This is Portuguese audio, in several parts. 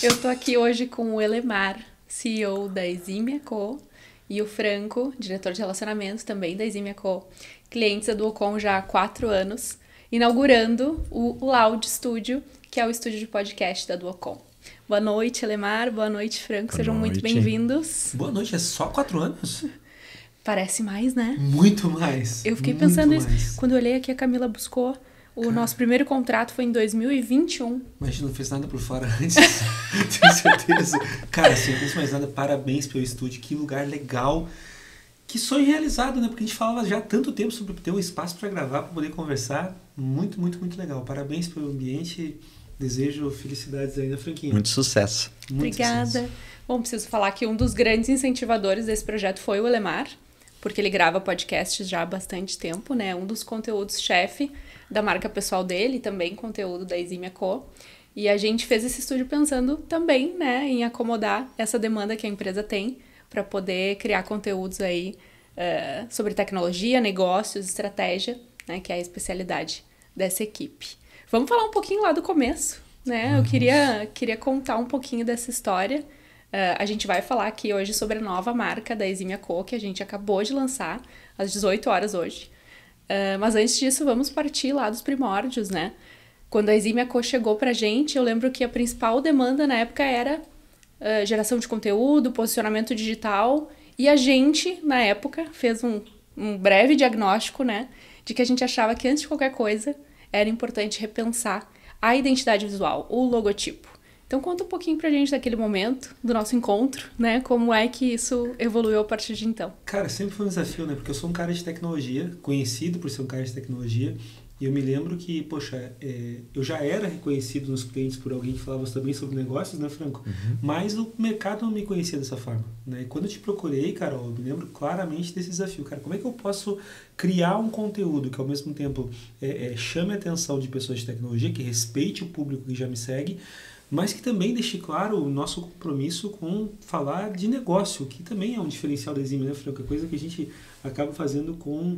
Eu tô aqui hoje com o Elemar, CEO da Eximia Co, e o Franco, diretor de relacionamentos também da Eximia Co, clientes da Duocom já há 4 anos, inaugurando o Loud Studio, que é o estúdio de podcast da Duocom. Boa noite, Elemar. Boa noite, Franco. Sejam muito bem-vindos. Boa noite. É só 4 anos? Parece mais, né? Muito mais. Eu fiquei pensando nisso. Quando eu olhei aqui, a Camila buscou. O nosso primeiro contrato foi em 2021. Mas não fez nada por fora antes. Tenho certeza. Cara, sem mais nada, parabéns pelo estúdio. Que lugar legal. Que sonho realizado, né? Porque a gente falava já há tanto tempo sobre ter um espaço para gravar, para poder conversar. Muito, muito, muito legal. Parabéns pelo ambiente. Desejo felicidades aí na franquia. Muito sucesso. Obrigada. Sucesso. Bom, preciso falar que um dos grandes incentivadores desse projeto foi o Elemar, porque ele grava podcasts já há bastante tempo, né? Um dos conteúdos-chefe da marca pessoal dele, também conteúdo da Eximia Co. E a gente fez esse estúdio pensando também, né, em acomodar essa demanda que a empresa tem para poder criar conteúdos aí sobre tecnologia, negócios, estratégia, né, que é a especialidade dessa equipe. Vamos falar um pouquinho lá do começo, né? Eu queria contar um pouquinho dessa história. A gente vai falar aqui hoje sobre a nova marca da Eximia Co, que a gente acabou de lançar às 18 horas hoje. Mas antes disso, vamos partir lá dos primórdios, né? Quando a Eximia Co chegou pra gente, eu lembro que a principal demanda na época era geração de conteúdo, posicionamento digital, e a gente, na época, fez um breve diagnóstico, né? De que a gente achava que antes de qualquer coisa era importante repensar a identidade visual, o logotipo. Então conta um pouquinho pra gente daquele momento, do nosso encontro, né? Como é que isso evoluiu a partir de então? Cara, sempre foi um desafio, né? Porque eu sou um cara de tecnologia, conhecido por ser um cara de tecnologia, e eu me lembro que, poxa, eu já era reconhecido nos clientes por alguém que falava também sobre negócios, né, Franco? Uhum. Mas o mercado não me conhecia dessa forma, né? E quando eu te procurei, Carol, eu me lembro claramente desse desafio. Cara, como é que eu posso criar um conteúdo que ao mesmo tempo chame a atenção de pessoas de tecnologia, que respeite o público que já me segue, mas que também deixe claro o nosso compromisso com falar de negócio, que também é um diferencial da Eximia, né, Franco? É coisa que a gente acaba fazendo com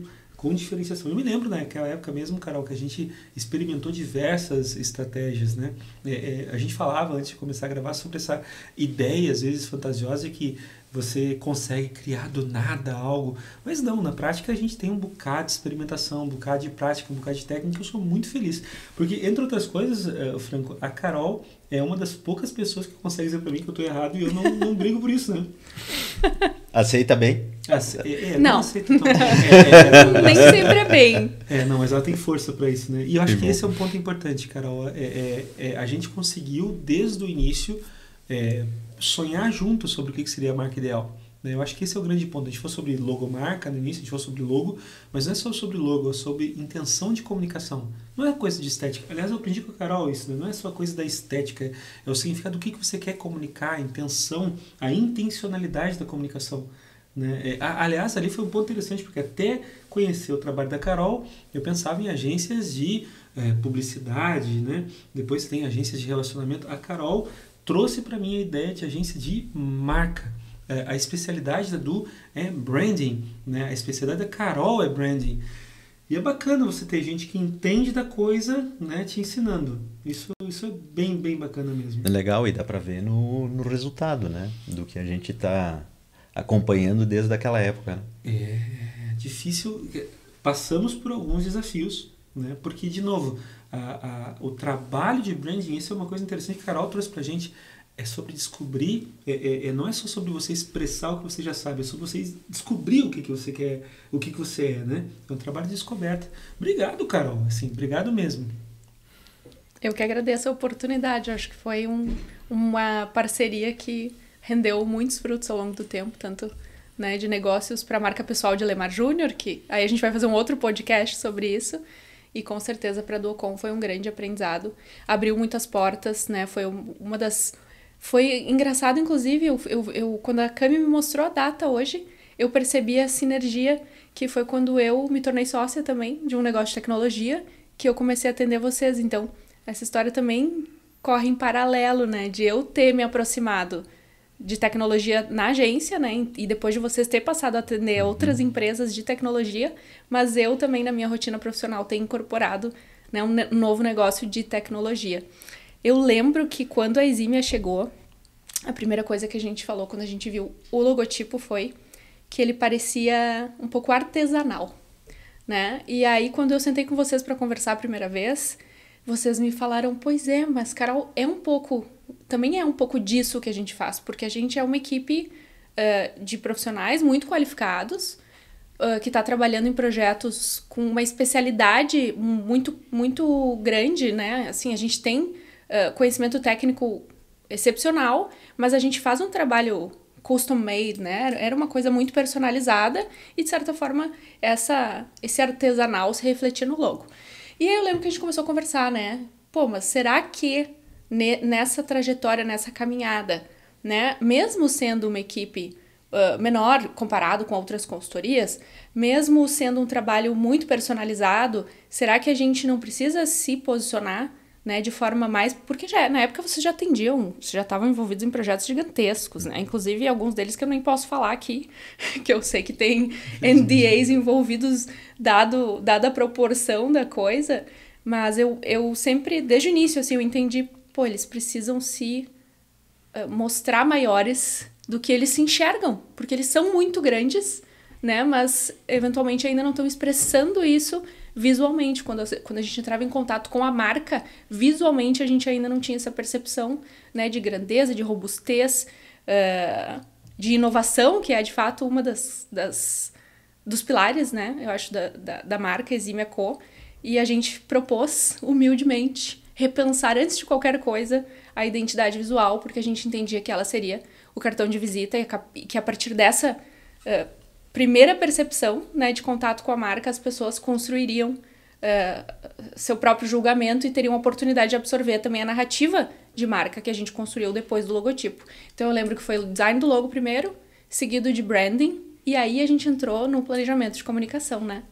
diferenciação. Eu me lembro naquela época mesmo, Carol, que a gente experimentou diversas estratégias, né? A gente falava antes de começar a gravar sobre essa ideia, às vezes fantasiosa, de que você consegue criar do nada algo, mas não, na prática a gente tem um bocado de experimentação, um bocado de prática, um bocado de técnica, que eu sou muito feliz. Porque, entre outras coisas, Franco, a Carol é uma das poucas pessoas que consegue dizer pra mim que eu tô errado e eu não brigo por isso, né? Aceita bem? Não. Aceita tão bem. Nem sempre é bem. Não, mas ela tem força pra isso, né? E eu acho que esse é um ponto importante, Carol. A gente conseguiu, desde o início, sonhar junto sobre o que seria a marca ideal. Eu acho que esse é o grande ponto. A gente falou sobre logomarca no início, a gente falou sobre logo, mas não é só sobre logo, é sobre intenção de comunicação. Não é coisa de estética. Aliás, eu aprendi com a Carol isso, né? Não é só coisa da estética, é o significado do que você quer comunicar, a intenção, a intencionalidade da comunicação. Né? Aliás, ali foi um ponto interessante, porque até conhecer o trabalho da Carol, eu pensava em agências de publicidade, né? Depois tem agências de relacionamento. A Carol trouxe para mim a ideia de agência de marca. A especialidade da Du é branding, né? A especialidade da Carol é branding. E é bacana você ter gente que entende da coisa, né, te ensinando. Isso é bem, bem bacana mesmo. É legal e dá para ver no resultado, né? Do que a gente está acompanhando desde aquela época. Né? É difícil. Passamos por alguns desafios, né? Porque, de novo, o trabalho de branding, isso é uma coisa interessante que a Carol trouxe pra gente. É sobre descobrir, não é só sobre você expressar o que você já sabe, é sobre você descobrir o que você quer, o que você é, né? É um trabalho de descoberta. Obrigado, Carol, assim, obrigado mesmo. Eu que agradeço a oportunidade, acho que foi uma parceria que rendeu muitos frutos ao longo do tempo, tanto, né, de negócios para a marca pessoal de Elemar Júnior, que aí a gente vai fazer um outro podcast sobre isso, e com certeza para a Duocom foi um grande aprendizado, abriu muitas portas, né, foi engraçado, inclusive, quando a Cami me mostrou a data hoje, eu percebi a sinergia que foi quando eu me tornei sócia também de um negócio de tecnologia, que eu comecei a atender vocês. Então, essa história também corre em paralelo, né? De eu ter me aproximado de tecnologia na agência, né? E depois de vocês ter passado a atender outras empresas de tecnologia, mas eu também, na minha rotina profissional, ter incorporado, né, um novo negócio de tecnologia. Eu lembro que quando a Exímia chegou, a primeira coisa que a gente falou quando a gente viu o logotipo foi que ele parecia um pouco artesanal, né? E aí, quando eu sentei com vocês para conversar a primeira vez, vocês me falaram, pois é, mas Carol, também é um pouco disso que a gente faz, porque a gente é uma equipe de profissionais muito qualificados, que está trabalhando em projetos com uma especialidade muito, muito grande, né? Assim, a gente tem conhecimento técnico excepcional, mas a gente faz um trabalho custom made, né? Era uma coisa muito personalizada e, de certa forma, esse artesanal se refletia no logo. E aí eu lembro que a gente começou a conversar, né? Pô, mas será que nessa trajetória, nessa caminhada, né? Mesmo sendo uma equipe menor comparado com outras consultorias, mesmo sendo um trabalho muito personalizado, será que a gente não precisa se posicionar, né, de forma mais... Porque na época vocês já estavam envolvidos em projetos gigantescos, né? Inclusive alguns deles que eu nem posso falar aqui, que eu sei que tem NDAs envolvidos, dada a proporção da coisa, mas eu sempre, desde o início, assim, eu entendi, pô, eles precisam se mostrar maiores do que eles se enxergam, porque eles são muito grandes, né? Mas eventualmente ainda não estão expressando isso visualmente. Quando a gente entrava em contato com a marca, visualmente a gente ainda não tinha essa percepção, né, de grandeza, de robustez, de inovação, que é de fato uma dos pilares, né, eu acho, da marca Exímia Co. E a gente propôs, humildemente, repensar antes de qualquer coisa a identidade visual, porque a gente entendia que ela seria o cartão de visita e que a partir dessa primeira percepção, né, de contato com a marca, as pessoas construiriam seu próprio julgamento e teriam a oportunidade de absorver também a narrativa de marca que a gente construiu depois do logotipo. Então eu lembro que foi o design do logo primeiro, seguido de branding, e aí a gente entrou no planejamento de comunicação, né?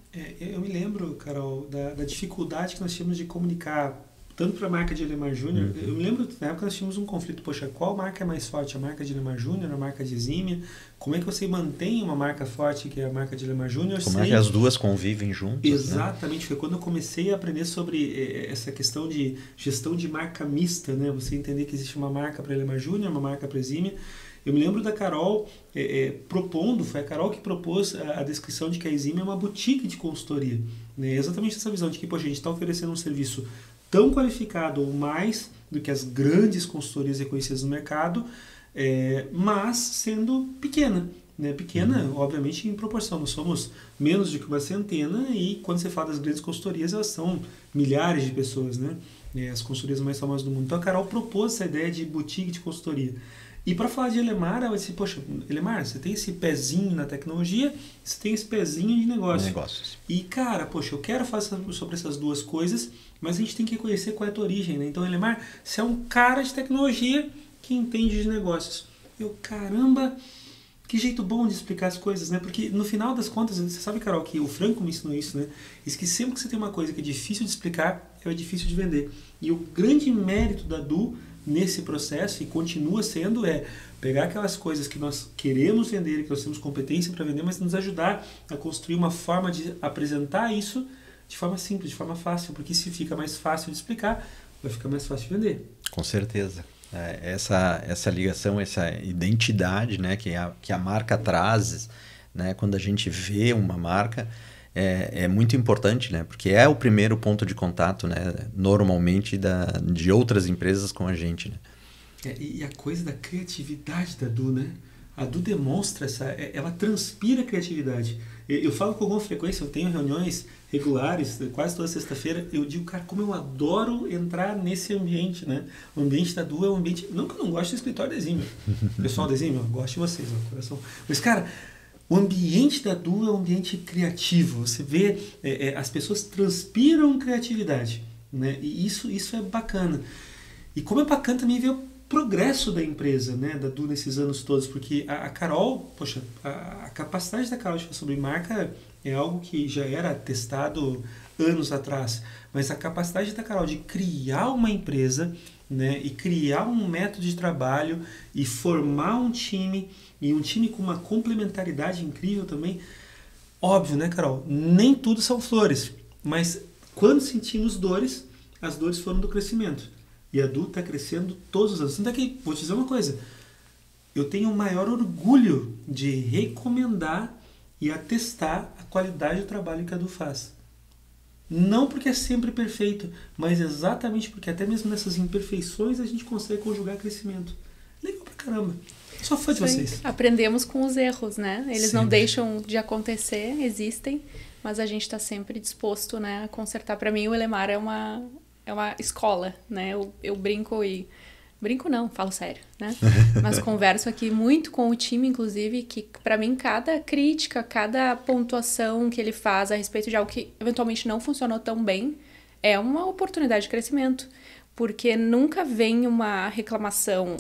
Eu me lembro, Carol, da dificuldade que nós tínhamos de comunicar tanto para a marca de Elemar Júnior. Eu me lembro, na época nós tínhamos um conflito, poxa, qual marca é mais forte? A marca de Elemar Júnior, a marca de Exímia? Como é que você mantém uma marca forte que é a marca de Elemar Júnior? Como é que as duas convivem juntas? Exatamente, né? Foi quando eu comecei a aprender sobre essa questão de gestão de marca mista, né? Você entender que existe uma marca para Elemar Júnior, uma marca para Exímia. Eu me lembro da Carol propondo, foi a Carol que propôs a descrição de que a Exímia é uma boutique de consultoria. Né? Exatamente essa visão de que, poxa, a gente está oferecendo um serviço tão qualificado ou mais do que as grandes consultorias reconhecidas no mercado, mas sendo pequena. Né? Pequena, obviamente, em proporção. Nós somos menos do que uma centena e quando você fala das grandes consultorias, elas são milhares de pessoas, né? As consultorias mais famosas do mundo. Então a Carol propôs essa ideia de boutique de consultoria. E para falar de Elemar, ela disse, poxa, Elemar, você tem esse pezinho na tecnologia, você tem esse pezinho de negócios. E, cara, poxa, eu quero falar sobre essas duas coisas, mas a gente tem que reconhecer qual é a tua origem, né? Então, Elemar, você é um cara de tecnologia que entende de negócios. Caramba, que jeito bom de explicar as coisas, né? Porque, no final das contas, você sabe, Carol, que o Franco me ensinou isso, né? Diz que sempre que você tem uma coisa que é difícil de explicar, é difícil de vender. E o grande mérito da Du nesse processo, e continua sendo, pegar aquelas coisas que nós queremos vender, que nós temos competência para vender, mas nos ajudar a construir uma forma de apresentar isso de forma simples, de forma fácil, porque se fica mais fácil de explicar, vai ficar mais fácil de vender. Com certeza. Essa ligação, essa identidade, né, que a marca traz, né, quando a gente vê uma marca, é muito importante, né? Porque é o primeiro ponto de contato, né? Normalmente de outras empresas com a gente, né? E a coisa da criatividade da Du, né? A Du demonstra ela transpira criatividade. Eu falo com alguma frequência, eu tenho reuniões regulares, quase toda sexta-feira, eu digo, cara, como eu adoro entrar nesse ambiente, né? O ambiente da Du é um ambiente... Não que eu não goste do escritório da Exímia. O pessoal da Exímia, eu gosto de vocês, meu coração. Mas, cara... O ambiente da Du é um ambiente criativo. Você vê, as pessoas transpiram criatividade. Né? E isso é bacana. E como é bacana também ver o progresso da empresa, né, da Du nesses anos todos. Porque a Carol, poxa, a capacidade da Carol de falar sobre marca é algo que já era testado anos atrás. Mas a capacidade da Carol de criar uma empresa, né, e criar um método de trabalho e formar um time... E um time com uma complementaridade incrível também. Óbvio, né, Carol? Nem tudo são flores. Mas quando sentimos dores, as dores foram do crescimento. E a Du está crescendo todos os anos. Tanto é que, vou te dizer uma coisa, eu tenho o maior orgulho de recomendar e atestar a qualidade do trabalho que a Du faz. Não porque é sempre perfeito, mas exatamente porque até mesmo nessas imperfeições a gente consegue conjugar crescimento. Legal pra caramba. Sou fã de vocês. Aprendemos com os erros, né? Eles Sempre. não deixam de acontecer, existem, mas a gente está sempre disposto, né, a consertar. Para mim, o Elemar é uma escola, né? Eu brinco e... Brinco não, falo sério, né? Mas converso aqui muito com o time, inclusive, que para mim cada crítica, cada pontuação que ele faz a respeito de algo que eventualmente não funcionou tão bem é uma oportunidade de crescimento. Porque nunca vem uma reclamação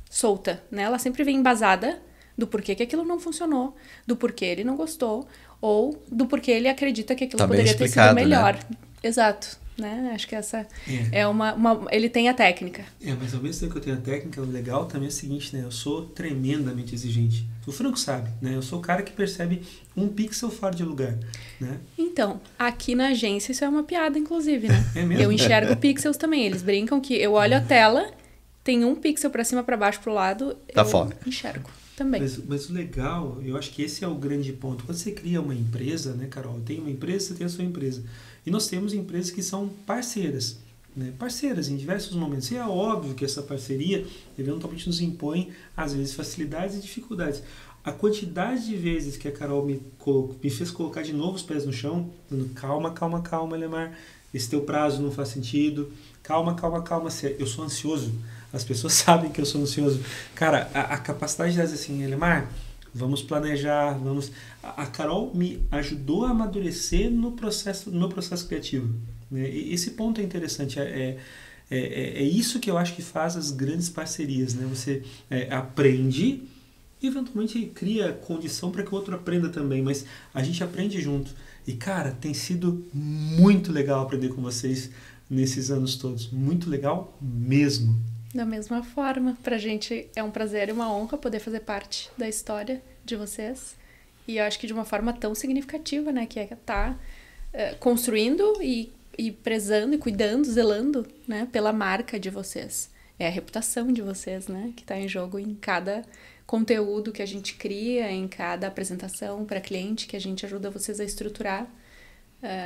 solta, né? Ela sempre vem embasada do porquê que aquilo não funcionou, do porquê ele não gostou, ou do porquê ele acredita que aquilo tá poderia ter sido melhor. Né? Exato. Né? Acho que essa é uma... Ele tem a técnica. Mas ao mesmo tempo que eu tenho a técnica, o legal também é o seguinte, né? Eu sou tremendamente exigente. O Franco sabe, né? Eu sou o cara que percebe um pixel fora de lugar, né? Então, aqui na agência isso é uma piada, inclusive, né? É mesmo? Eu enxergo pixels também. Eles brincam que eu olho a tela, tem um pixel pra cima, pra baixo, pro lado, tá eu fora. Enxergo também. Mas o legal, eu acho que esse é o grande ponto. Quando você cria uma empresa, né, Carol? Tem uma empresa, você tem a sua empresa. E nós temos empresas que são parceiras, né? Parceiras em diversos momentos. E é óbvio que essa parceria eventualmente nos impõe, às vezes, facilidades e dificuldades. A quantidade de vezes que a Carol me fez colocar de novo os pés no chão, dizendo, calma, Elemar, esse teu prazo não faz sentido, calma, eu sou ansioso, as pessoas sabem que eu sou ansioso. Cara, a capacidade de dizer assim, Elemar, vamos planejar, A Carol me ajudou a amadurecer no meu processo criativo. Né? E esse ponto é interessante, é isso que eu acho que faz as grandes parcerias. Né? Você aprende e eventualmente cria condição para que o outro aprenda também, mas a gente aprende junto. E, cara, tem sido muito legal aprender com vocês nesses anos todos. Muito legal mesmo. Da mesma forma, pra gente é um prazer e uma honra poder fazer parte da história de vocês. E eu acho que de uma forma tão significativa, né? Que é estar construindo e prezando e cuidando, zelando, né? Pela marca de vocês. É a reputação de vocês, né? Que está em jogo em cada conteúdo que a gente cria, em cada apresentação para cliente que a gente ajuda vocês a estruturar.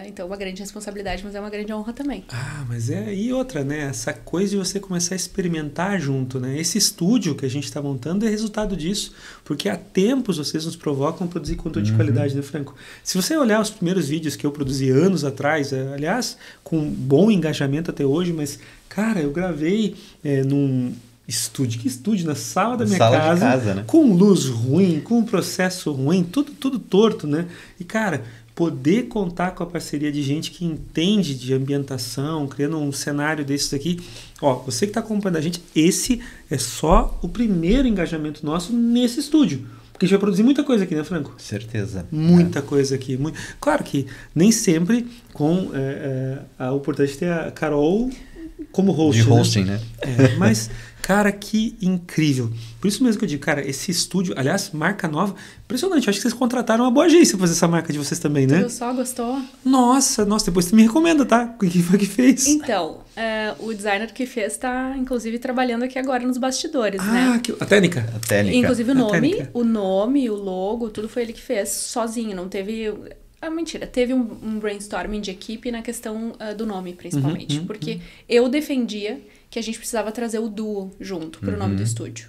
Então é uma grande responsabilidade, mas é uma grande honra também. Mas e outra, né? Essa coisa de você começar a experimentar junto, né? Esse estúdio que a gente está montando é resultado disso, porque há tempos vocês nos provocam a produzir conteúdo de qualidade, né, Franco? Se você olhar os primeiros vídeos que eu produzi anos atrás, aliás, com bom engajamento até hoje, mas, cara, eu gravei num estúdio, que estúdio? Na sala da minha casa, né? Com luz ruim, com um processo ruim, tudo torto, né? E, cara, poder contar com a parceria de gente que entende de ambientação, criando um cenário desses aqui. Você que está acompanhando a gente, esse é só o primeiro engajamento nosso nesse estúdio. Porque a gente vai produzir muita coisa aqui, né, Franco? Certeza. Muita coisa aqui. Claro que nem sempre com a oportunidade de ter a Carol como host. De hosting, né? Mas, cara, que incrível. Por isso mesmo que eu digo, cara, esse estúdio, aliás, marca nova, impressionante. Acho que vocês contrataram uma boa agência pra fazer essa marca de vocês também, né? Tu só gostou? Nossa, depois tu me recomenda, tá? Quem foi que fez? Então, o designer que fez tá, inclusive, trabalhando aqui agora nos bastidores, né? A técnica. Inclusive o nome, o logo, tudo foi ele que fez sozinho, não teve... mentira, teve um brainstorming de equipe na questão do nome, principalmente. Porque eu defendia que a gente precisava trazer o Duo junto pro nome do estúdio.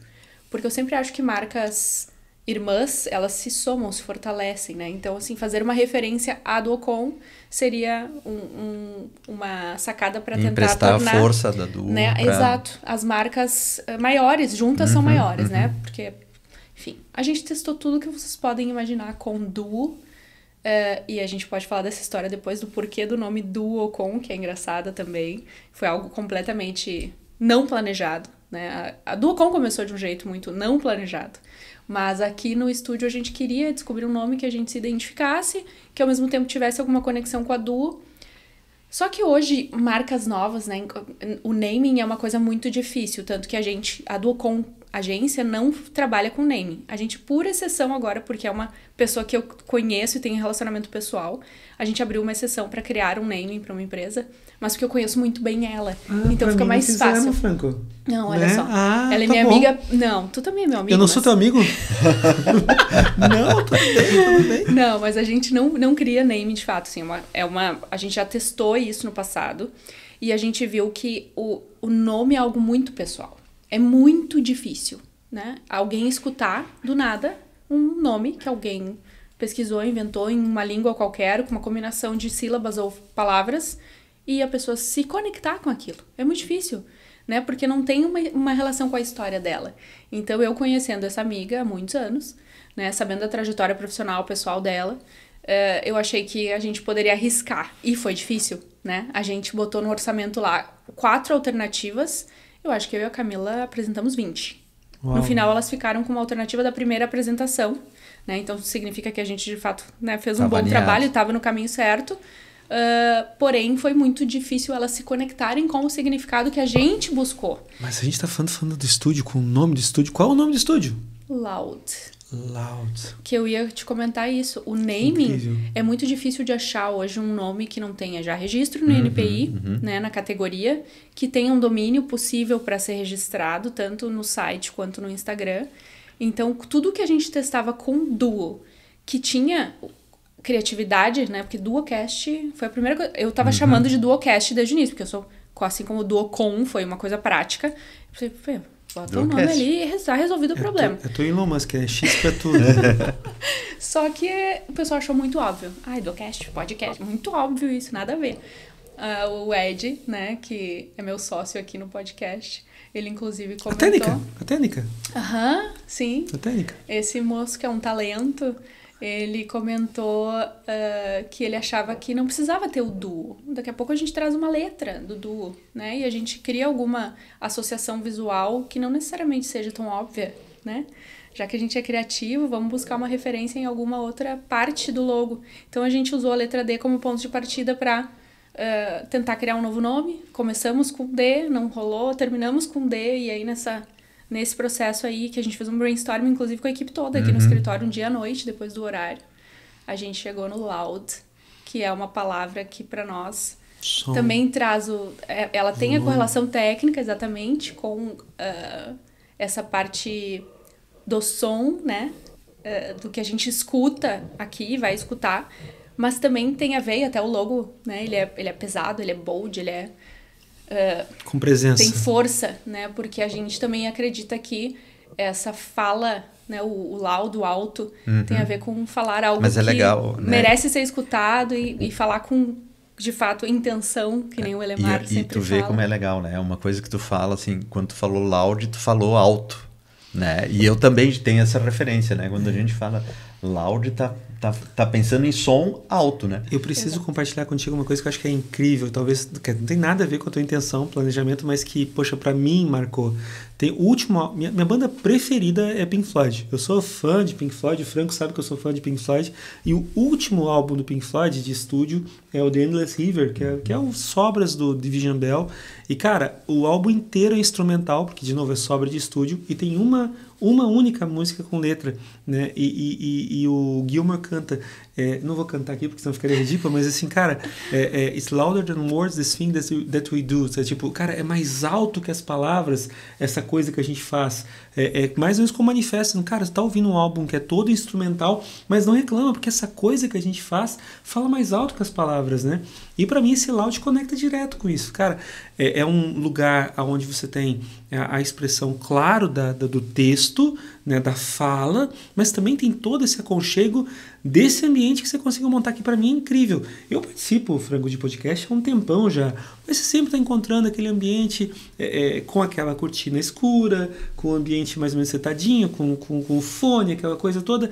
Porque eu sempre acho que marcas irmãs, elas se somam, se fortalecem, né? Então, assim, fazer uma referência à Duocon seria uma sacada para tentar emprestar tornar... a força da Duo. Né? Exato. As marcas maiores, juntas, são maiores, né? Porque, enfim, a gente testou tudo que vocês podem imaginar com Duo. E a gente pode falar dessa história depois do porquê do nome Duocon, que é engraçada também. Foi algo completamente não planejado, né? A Duocon começou de um jeito muito não planejado. Mas aqui no estúdio a gente queria descobrir um nome que a gente se identificasse, que ao mesmo tempo tivesse alguma conexão com a Duo. Só que hoje, marcas novas, né? O naming é uma coisa muito difícil, tanto que a Duocon agência não trabalha com naming. A gente, por exceção agora, porque é uma pessoa que eu conheço e tenho relacionamento pessoal, a gente abriu uma exceção para criar um naming para uma empresa, mas porque eu conheço muito bem ela. Então fica mais fácil. Franco. Não, olha só. Ela é tá minha bom. amiga. Não, tu também é meu amigo. Eu não sou teu amigo? Não, tudo bem. Não, mas a gente não cria name de fato. Assim, a gente já testou isso no passado e a gente viu que o nome é algo muito pessoal. É muito difícil, né? Alguém escutar do nada um nome que alguém pesquisou, inventou em uma língua qualquer, com uma combinação de sílabas ou palavras, e a pessoa se conectar com aquilo. É muito difícil, né? Porque não tem uma relação com a história dela. Então, eu conhecendo essa amiga há muitos anos, né? Sabendo a trajetória profissional, pessoal dela, eu achei que a gente poderia arriscar. E foi difícil, né? A gente botou no orçamento lá 4 alternativas. Eu acho que eu e a Camila apresentamos 20. Uau. No final, elas ficaram com uma alternativa da primeira apresentação, né? Então, significa que a gente, de fato, né, fez um bom trabalho, estava no caminho certo. Porém, foi muito difícil elas se conectarem com o significado que a gente buscou. Mas a gente tá falando do estúdio, com o nome do estúdio. Qual é o nome do estúdio? Loud. Loud. Que eu ia te comentar isso. O naming é muito difícil de achar hoje um nome que não tenha já registro no NPI, né, na categoria, que tenha um domínio possível para ser registrado, tanto no site quanto no Instagram. Então, tudo que a gente testava com Duo, que tinha criatividade, né, porque Duocast foi a primeira coisa. Eu tava chamando de Duocast desde o início, porque eu sou, assim como o Duocon foi uma coisa prática. Eu falei, bota o nome ali e tá resolvido o problema. Eu tô em Elon Musk, é X pra tudo. Só que o pessoal achou muito óbvio. Duocast, podcast, muito óbvio isso, nada a ver. O Ed, né, que é meu sócio aqui no podcast, ele inclusive comentou... A técnica. Sim. A técnica. Esse moço que é um talento, ele comentou que ele achava que não precisava ter o duo. Daqui a pouco a gente traz uma letra do duo, né? E a gente cria alguma associação visual que não necessariamente seja tão óbvia, né? Já que a gente é criativo, vamos buscar uma referência em alguma outra parte do logo. Então a gente usou a letra D como ponto de partida para tentar criar um novo nome. Começamos com D, não rolou, terminamos com D, e aí nesse processo aí, que a gente fez um brainstorm, inclusive com a equipe toda aqui no escritório, um dia à noite, depois do horário, a gente chegou no Loud, que é uma palavra que para nós também traz ela tem a correlação técnica, exatamente, com essa parte do som, né, do que a gente escuta aqui, vai escutar, mas também tem a ver, até o logo, né, ele é pesado, ele é bold, ele é... com presença. Tem força, né? Porque a gente também acredita que essa fala, né, o laudo alto, tem a ver com falar algo Mas é que legal, né? merece ser escutado e falar com, de fato, intenção, que nem o Elemar sempre fala. E tu vê como é legal, né? É uma coisa que tu fala, assim, quando tu falou loud, tu falou alto, né? E eu também tenho essa referência, né? Quando a gente fala loud, tá pensando em som alto, né? Eu preciso compartilhar contigo uma coisa que eu acho que é incrível, talvez não tem nada a ver com a tua intenção, planejamento, mas que, poxa, pra mim marcou. Tem o último... Minha banda preferida é Pink Floyd. Eu sou fã de Pink Floyd, o Franco sabe que eu sou fã de Pink Floyd, e o último álbum do Pink Floyd de estúdio é o The Endless River, que é o sobras do Division Bell. E, cara, o álbum inteiro é instrumental, porque, de novo, é sobra de estúdio, e tem uma única música com letra, né? E o Gilmour canta, não vou cantar aqui porque senão ficaria ridículo, mas assim, cara, it's louder than words, this thing that we do. É tipo, cara, é mais alto que as palavras, essa coisa que a gente faz. É mais ou menos como manifesta. Cara, você tá ouvindo um álbum que é todo instrumental, mas não reclama, porque essa coisa que a gente faz fala mais alto que as palavras, né? E pra mim esse loud conecta direto com isso. Cara, é um lugar onde você tem a expressão claro do texto, né, da fala, mas também tem todo esse aconchego desse ambiente que você conseguiu montar aqui. Para mim é incrível. Eu participo, Franco, de podcast há um tempão já, mas você sempre está encontrando aquele ambiente com aquela cortina escura, com o ambiente mais ou menos setadinho, com o fone, aquela coisa toda.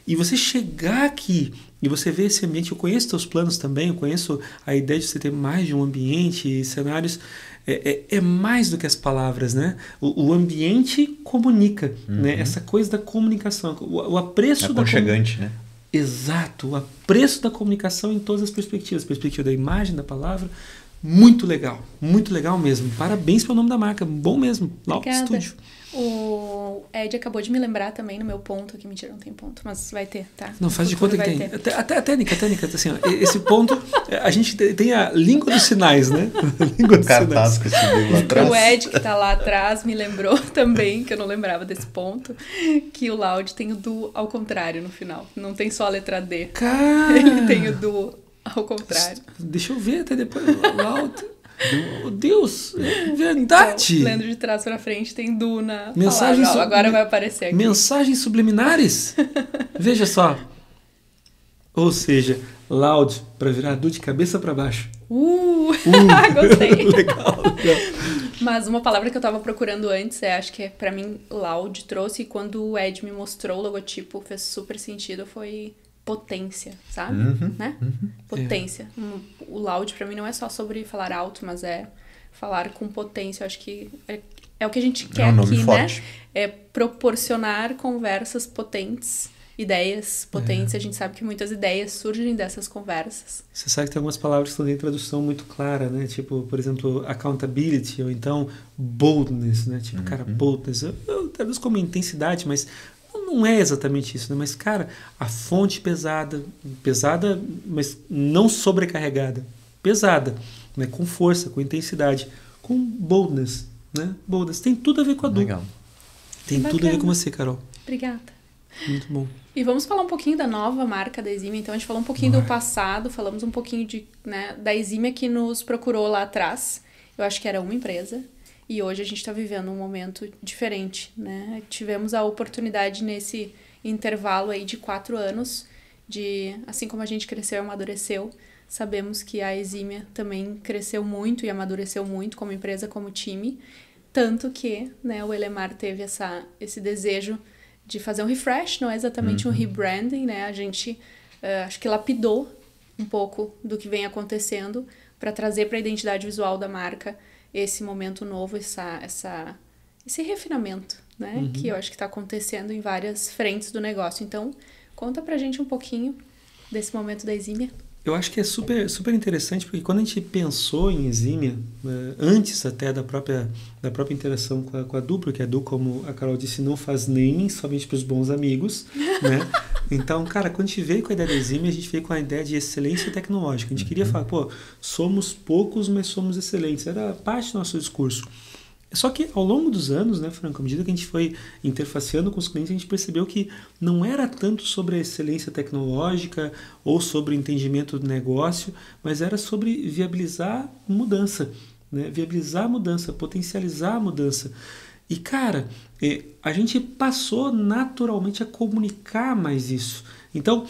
E você chegar aqui e você ver esse ambiente, eu conheço teus planos também, eu conheço a ideia de você ter mais de um ambiente e cenários, é mais do que as palavras, né? O ambiente comunica, né? Essa coisa da comunicação, o apreço da aconchegante, né? Exato, o apreço da comunicação em todas as perspectivas, perspectiva da imagem, da palavra, muito legal mesmo. Parabéns pelo nome da marca, bom mesmo, Loud Studio. O Ed acabou de me lembrar também no meu ponto, aqui mentira, não tem ponto, mas vai ter, tá? Não, faz de conta que tem. Até a técnica, assim, ó, esse ponto, a gente tem a língua dos sinais, né? A língua dos cartaz sinais. que se deu lá atrás. O Ed, que tá lá atrás, me lembrou também, que eu não lembrava desse ponto, que o Loud tem o do ao contrário no final. Não tem só a letra D. Cara! Ele tem o do ao contrário. Deixa eu ver até depois. Loud. Meu Deus, é verdade. Então, lendo de trás pra frente tem do na Mensagens palavra. Ó, agora vai aparecer aqui. Mensagens subliminares. Veja só. Ou seja, loud para virar do de cabeça para baixo. Gostei. Legal. Mas uma palavra que eu tava procurando antes, acho que pra mim loud trouxe, e quando o Ed me mostrou o logotipo, fez super sentido, foi potência, sabe? Né? Potência. O loud pra mim não é só sobre falar alto, mas é falar com potência. Eu acho que é o que a gente quer aqui, forte, né? É proporcionar conversas potentes, ideias potentes. A gente sabe que muitas ideias surgem dessas conversas. Você sabe que tem algumas palavras que não têm tradução muito clara, né? Tipo, por exemplo, accountability, ou então boldness, né? Tipo, cara, boldness. Eu traduzo como intensidade, mas não é exatamente isso, né? Mas, cara, a fonte pesada, mas não sobrecarregada, pesada, né? Com força, com intensidade, com boldness, né? Boldness. Tem tudo a ver com a Du. Legal. Tem tudo a ver com você, Carol. Obrigada. Muito bom. E vamos falar um pouquinho da nova marca da Exímia. Então, a gente falou um pouquinho do passado, falamos um pouquinho da Exímia que nos procurou lá atrás. Eu acho que era uma empresa. E hoje a gente está vivendo um momento diferente, né? Tivemos a oportunidade nesse intervalo aí de 4 anos, assim como a gente cresceu e amadureceu, sabemos que a Exímia também cresceu muito e amadureceu muito como empresa, como time, tanto que, né, o Elemar teve esse desejo de fazer um refresh, não é exatamente um rebranding, né? A gente acho que lapidou um pouco do que vem acontecendo para trazer para a identidade visual da marca esse momento novo, esse refinamento, né? Que eu acho que está acontecendo em várias frentes do negócio. Então, conta pra gente um pouquinho desse momento da Exímia. Eu acho que é super, super interessante, porque quando a gente pensou em Exímia, antes até da própria interação com a Du, porque a Du, como a Carol disse, não faz nem somente para os bons amigos, né? Então, cara, quando a gente veio com a ideia da Exímia, a gente veio com a ideia de excelência tecnológica. A gente queria falar, somos poucos, mas somos excelentes. Era parte do nosso discurso. Só que ao longo dos anos, né, Franco, à medida que a gente foi interfaceando com os clientes, a gente percebeu que não era tanto sobre a excelência tecnológica ou sobre o entendimento do negócio, mas era sobre viabilizar mudança, né? Viabilizar a mudança, potencializar a mudança. E, cara, a gente passou naturalmente a comunicar mais isso. Então,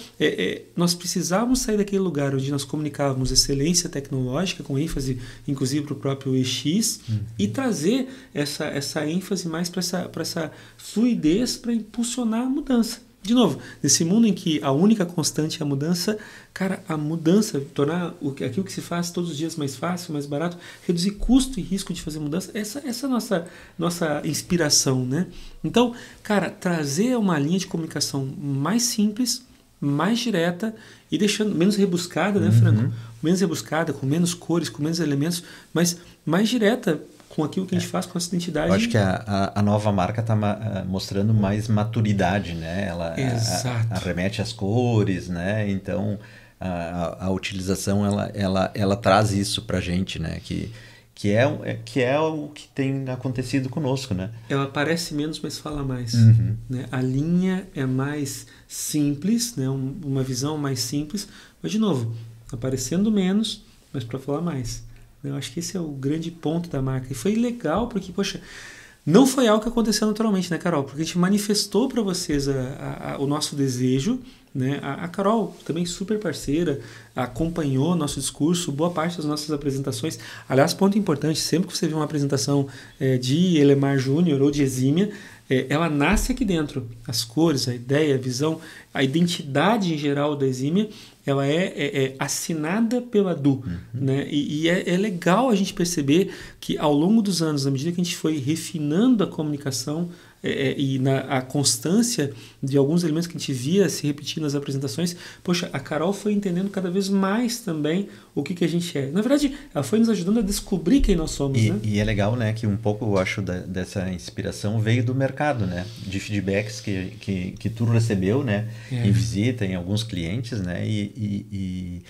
nós precisávamos sair daquele lugar onde nós comunicávamos excelência tecnológica, com ênfase, inclusive, para o próprio EX, e trazer essa ênfase mais para essa fluidez para impulsionar a mudança. De novo, nesse mundo em que a única constante é a mudança, cara, a mudança, tornar aquilo que se faz todos os dias mais fácil, mais barato, reduzir custo e risco de fazer mudança, essa é a nossa inspiração, né? Então, cara, trazer uma linha de comunicação mais simples, mais direta e deixando menos rebuscada, né, Franco? Menos rebuscada, com menos cores, com menos elementos, mas mais direta com aquilo que a gente faz com essa identidade. Eu acho que a nova marca está mostrando mais maturidade, né? Ela arremete às cores, né? Então a utilização ela traz isso para a gente, né? Que é o que tem acontecido conosco, né? Ela parece menos, mas fala mais. Né? A linha é mais simples, né? Uma visão mais simples, mas de novo, aparecendo menos, mas para falar mais. Eu acho que esse é o grande ponto da marca. E foi legal porque, poxa, não foi algo que aconteceu naturalmente, né, Carol? Porque a gente manifestou para vocês o nosso desejo, né? A Carol, também super parceira, acompanhou nosso discurso, boa parte das nossas apresentações. Aliás, ponto importante, sempre que você vê uma apresentação de Elemar Júnior ou de Exímia, ela nasce aqui dentro. As cores, a ideia, a visão, a identidade em geral da Exímia, ela é assinada pela Du. Né? E é legal a gente perceber que ao longo dos anos, à medida que a gente foi refinando a comunicação, e a constância de alguns elementos que a gente via se repetir nas apresentações, poxa, a Carol foi entendendo cada vez mais também o que a gente é. Na verdade, ela foi nos ajudando a descobrir quem nós somos, né? E é legal, né, que um pouco, eu acho, dessa inspiração veio do mercado, né? De feedbacks que tu recebeu, né? Em visita, em alguns clientes, né? E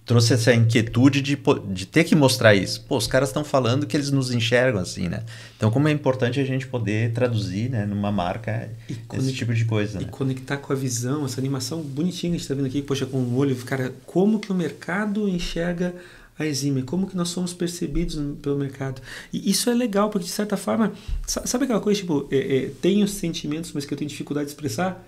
trouxe essa inquietude de ter que mostrar isso. Pô, os caras estão falando que eles nos enxergam assim, né? Então, como é importante a gente poder traduzir, né, numa marca esse tipo de coisa, né? E conectar com a visão, essa animação bonitinha que a gente está vendo aqui, poxa, com o olho, cara, como que o mercado enxerga a Exime, como que nós somos percebidos pelo mercado. E isso é legal, porque de certa forma, sabe aquela coisa, tipo, tenho sentimentos, mas que eu tenho dificuldade de expressar?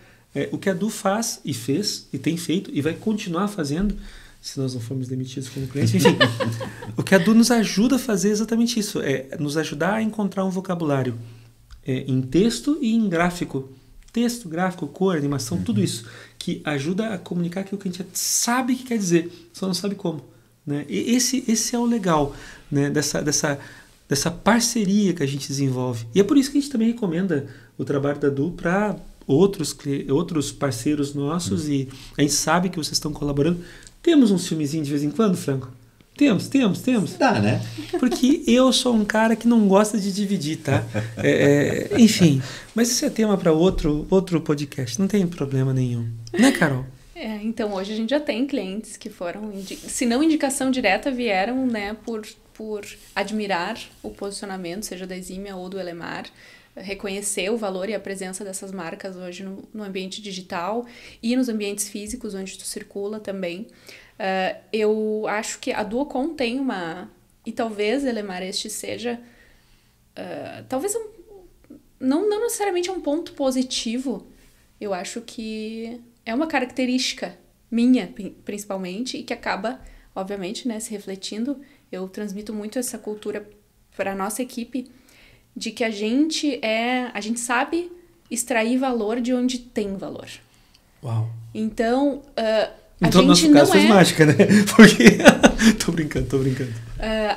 O que a Du faz e fez, e tem feito, e vai continuar fazendo, se nós não formos demitidos como cliente, enfim, o que a Du nos ajuda a fazer é exatamente isso, nos ajudar a encontrar um vocabulário em texto e em gráfico. Texto, gráfico, cor, animação, tudo isso, que ajuda a comunicar aquilo que a gente sabe que quer dizer, só não sabe como. Né? E esse é o legal, né? dessa parceria que a gente desenvolve. E é por isso que a gente também recomenda o trabalho da Du para outros parceiros nossos, e a gente sabe que vocês estão colaborando. Temos uns filmezinhos de vez em quando, Franco? Temos. Dá, né? Porque eu sou um cara que não gosta de dividir, tá? Enfim, mas isso é tema para outro podcast, não tem problema nenhum. Né, Carol? Então hoje a gente já tem clientes que foram, se não indicação direta, vieram, né, por admirar o posicionamento, seja da Exime ou do Elemar, reconhecer o valor e a presença dessas marcas hoje no ambiente digital e nos ambientes físicos onde tu circula também. Eu acho que a Duocon tem e talvez, Elemar, este seja talvez não necessariamente um ponto positivo. Eu acho que é uma característica minha, principalmente, e que acaba, obviamente, né, se refletindo. Eu transmito muito essa cultura para a nossa equipe, de que a gente sabe extrair valor de onde tem valor. Uau! Então, então, no nosso caso, fez mágica, né? Porque... tô brincando.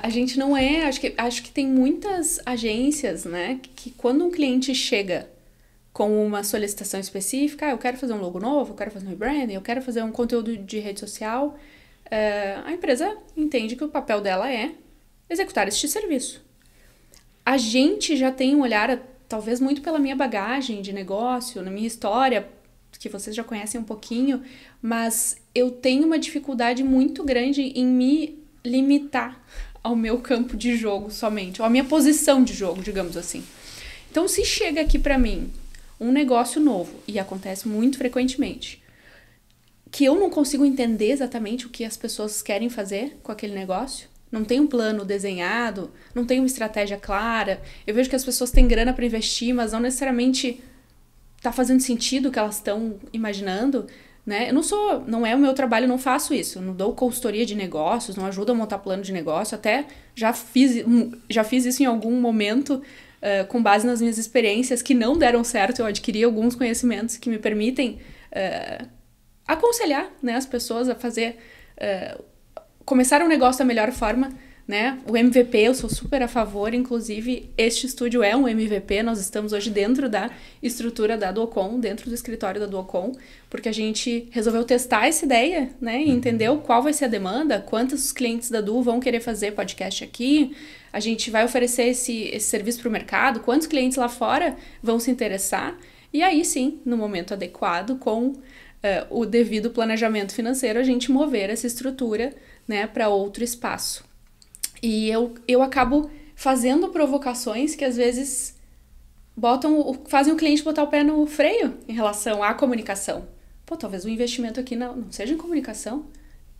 A gente não acho que tem muitas agências, né, que quando um cliente chega com uma solicitação específica, eu quero fazer um logo novo, eu quero fazer um rebranding, eu quero fazer um conteúdo de rede social, a empresa entende que o papel dela é executar este serviço. A gente já tem um olhar, talvez muito pela minha bagagem de negócio, na minha história, que vocês já conhecem um pouquinho, mas eu tenho uma dificuldade muito grande em me limitar ao meu campo de jogo somente, ou à minha posição de jogo, digamos assim. Então, se chega aqui para mim um negócio novo, e acontece muito frequentemente, que eu não consigo entender exatamente o que as pessoas querem fazer com aquele negócio, não tem um plano desenhado, não tem uma estratégia clara, eu vejo que as pessoas têm grana para investir, mas não necessariamente tá fazendo sentido o que elas estão imaginando, né? Não é o meu trabalho, não faço isso, eu não dou consultoria de negócios, não ajudo a montar plano de negócio, até já fiz isso em algum momento, com base nas minhas experiências que não deram certo. Eu adquiri alguns conhecimentos que me permitem aconselhar, né, as pessoas a fazer, começar um negócio da melhor forma, né? O MVP, eu sou super a favor, inclusive este estúdio é um MVP, nós estamos hoje dentro da estrutura da Duocon, dentro do escritório da Duocon, porque a gente resolveu testar essa ideia, né, e entendeu qual vai ser a demanda, quantos clientes da Du vão querer fazer podcast aqui, a gente vai oferecer esse serviço para o mercado, quantos clientes lá fora vão se interessar, e aí sim, no momento adequado, com o devido planejamento financeiro, a gente mover essa estrutura, né, para outro espaço. E eu acabo fazendo provocações que às vezes fazem o cliente botar o pé no freio em relação à comunicação. Pô, talvez o investimento aqui não seja em comunicação.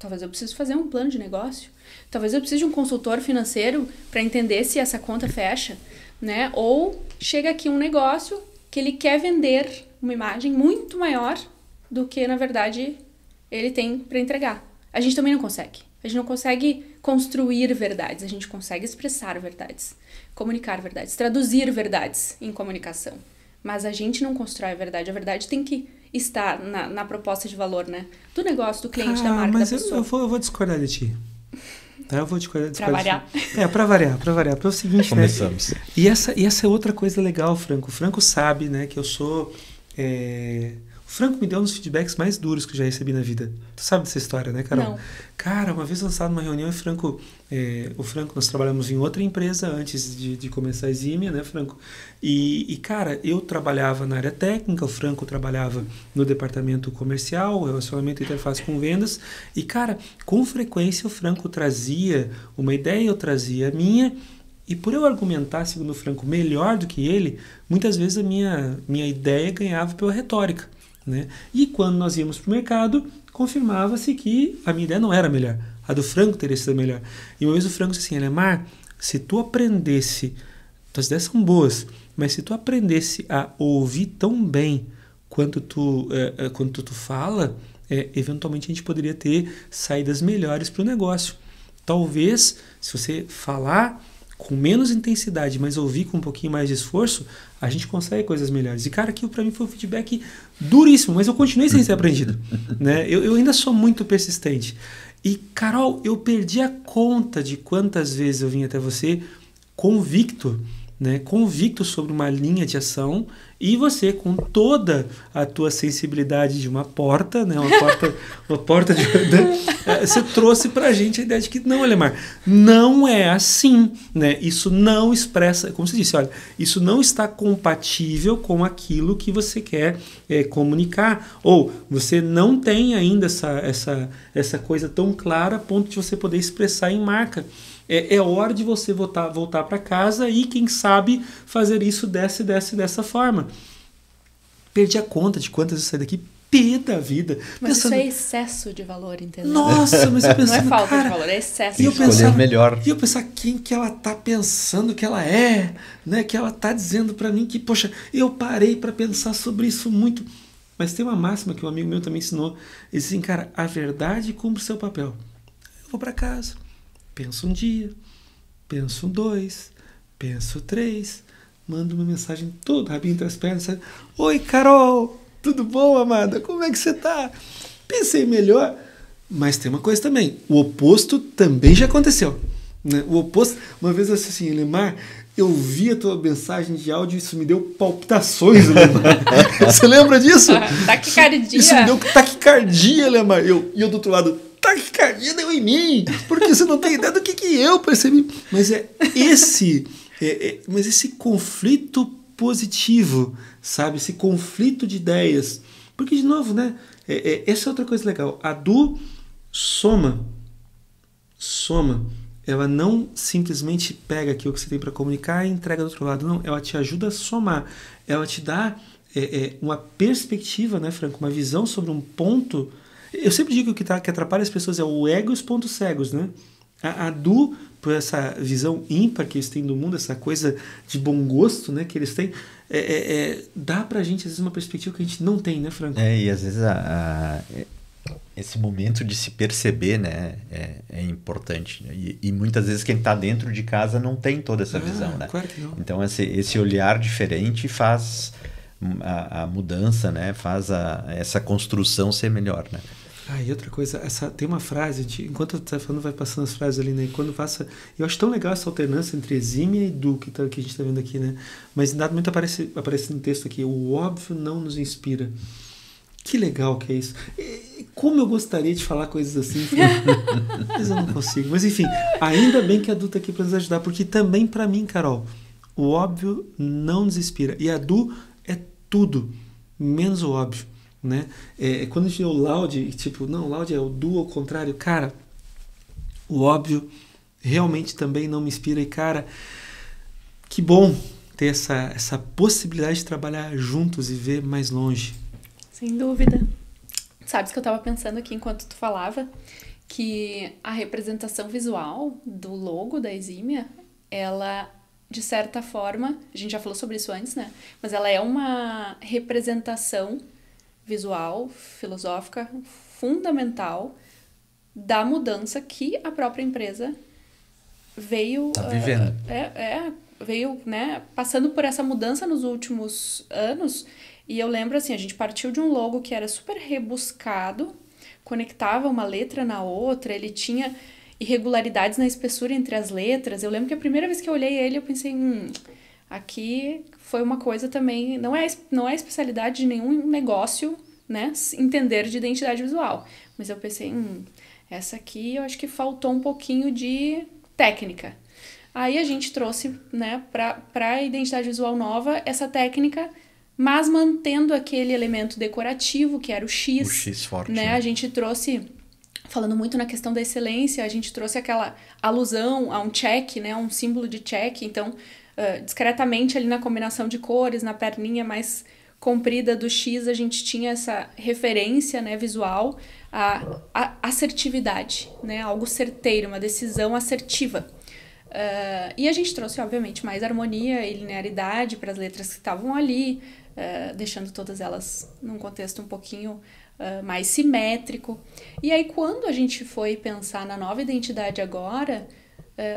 Talvez eu precise fazer um plano de negócio. Talvez eu precise de um consultor financeiro para entender se essa conta fecha, né? Ou chega aqui um negócio que ele quer vender uma imagem muito maior do que, na verdade, ele tem para entregar. A gente também não consegue. A gente não consegue construir verdades, a gente consegue expressar verdades, comunicar verdades, traduzir verdades em comunicação. Mas a gente não constrói a verdade tem que estar na proposta de valor, né? Do negócio, do cliente, da marca, da pessoa. Eu vou discordar de ti. Tá? Eu vou Pra variar. Pra variar. Pelo seguinte, Começamos. né? E essa é outra coisa legal, Franco. O Franco sabe, né, que eu sou... O Franco me deu um dos feedbacks mais duros que eu já recebi na vida. Tu sabe dessa história, né, Carol? Não. Cara, uma vez lançado numa reunião, o Franco, nós trabalhamos em outra empresa antes de começar a Exímia, né, Franco? E, cara, eu trabalhava na área técnica, o Franco trabalhava no departamento comercial, relacionamento e interface com vendas. E, cara, com frequência o Franco trazia uma ideia, eu trazia a minha. E por eu argumentar, segundo o Franco, melhor do que ele, muitas vezes a minha ideia ganhava pela retórica. Né? E quando nós íamos para o mercado, confirmava-se que a minha ideia não era melhor. A do Franco teria sido melhor. E uma vez o Franco disse assim, Elemar, se tu aprendesse, tuas ideias são boas, mas se tu aprendesse a ouvir tão bem quanto tu fala, eventualmente a gente poderia ter saídas melhores para o negócio. Talvez, se você falar com menos intensidade, mas ouvir com um pouquinho mais de esforço, a gente consegue coisas melhores. E, cara, aquilo para mim foi um feedback duríssimo, mas eu continuei sem ser aprendido. Né? Eu ainda sou muito persistente. E, Carol, eu perdi a conta de quantas vezes eu vim até você convicto, né? Convicto sobre uma linha de ação, e você, com toda a tua sensibilidade de uma porta, né? Uma porta de... Você trouxe pra gente a ideia de que não, Elemar, não é assim, né? Isso não expressa, como você disse, olha, isso não está compatível com aquilo que você quer comunicar, ou você não tem ainda essa coisa tão clara a ponto de você poder expressar em marca. É hora de você voltar para casa e, quem sabe, fazer isso dessa forma. Perdi a conta de quantas eu saí daqui pé da vida. Mas pensando, isso é excesso de valor, entendeu? Nossa, mas eu pensava, não é falta de valor, é excesso de valor. Melhor. E eu pensava, quem que ela tá pensando que ela é, né? Que ela tá dizendo para mim que, poxa, eu parei para pensar sobre isso muito. Mas tem uma máxima que um amigo meu também ensinou. Ele disse assim, cara, a verdade cumpre o seu papel. Eu vou para casa. Penso um dia, penso 2, penso 3, mando uma mensagem toda rapidinho entre as pernas, sabe? Oi, Carol, tudo bom, amada? Como é que você tá? Pensei melhor, mas tem uma coisa também, o oposto também já aconteceu. Né? O oposto, uma vez assim, Elemar, eu vi a tua mensagem de áudio e isso me deu palpitações, Elemar. Você lembra disso? Taquicardia. Isso me deu taquicardia, Elemar. E eu do outro lado, taquicardia deu em mim, porque você não tem ideia do que eu percebi. Mas mas esse conflito positivo, sabe? Esse conflito de ideias. Porque, de novo, né? Essa é outra coisa legal. A do soma. Ela não simplesmente pega aquilo que você tem para comunicar e entrega do outro lado. Não, ela te ajuda a somar. Ela te dá uma perspectiva, né, Franco? Uma visão sobre um ponto. Eu sempre digo que o que atrapalha as pessoas é o ego e os pontos cegos, né? A Du, por essa visão ímpar que eles têm do mundo, essa coisa de bom gosto, né, que eles têm, dá pra gente, às vezes, uma perspectiva que a gente não tem, né, Franco? E às vezes esse momento de se perceber, né, é importante. E muitas vezes quem está dentro de casa não tem toda essa visão, né? Claro que não. Então esse olhar diferente faz a mudança, né? Faz essa construção ser melhor, né? E outra coisa, tem uma frase, enquanto você está falando, vai passando as frases ali, né? E quando passa, eu acho tão legal essa alternância entre Exímia e Du que a gente está vendo aqui, né? Mas em dado momento aparece no texto aqui, o óbvio não nos inspira. Que legal que é isso. Como eu gostaria de falar coisas assim, mas eu não consigo. Mas enfim, ainda bem que a Du está aqui para nos ajudar, porque também para mim, Carol, o óbvio não nos inspira. E a Du é tudo, menos o óbvio. Né? Quando a gente vê o Loud, não, o Loud é o Du ao contrário, cara, o óbvio realmente também não me inspira. E, cara, que bom ter essa possibilidade de trabalhar juntos e ver mais longe. Sem dúvida. Sabes que eu tava pensando aqui enquanto tu falava que a representação visual do logo da Exímia, ela, de certa forma, a gente já falou sobre isso antes, né? Mas ela é uma representação visual, filosófica, fundamental da mudança que a própria empresa veio... Tá vivendo. Veio, né, passando por essa mudança nos últimos anos. E eu lembro, assim, a gente partiu de um logo que era super rebuscado, conectava uma letra na outra, ele tinha... irregularidades na espessura entre as letras. Eu lembro que a primeira vez que eu olhei ele, eu pensei, aqui foi uma coisa também... Não é a especialidade de nenhum negócio, né, entender de identidade visual. Mas eu pensei, essa aqui eu acho que faltou um pouquinho de técnica. Aí a gente trouxe, né, para a identidade visual nova essa técnica, mas mantendo aquele elemento decorativo, que era o X. O X forte. Né? A gente trouxe, falando muito na questão da excelência, a gente trouxe aquela alusão a um check, né, um símbolo de check. Então, discretamente ali na combinação de cores, na perninha mais comprida do X, a gente tinha essa referência, né, visual à assertividade, né, algo certeiro, uma decisão assertiva. E a gente trouxe, obviamente, mais harmonia e linearidade para as letras que estavam ali, deixando todas elas num contexto um pouquinho mais simétrico. E aí, quando a gente foi pensar na nova identidade agora,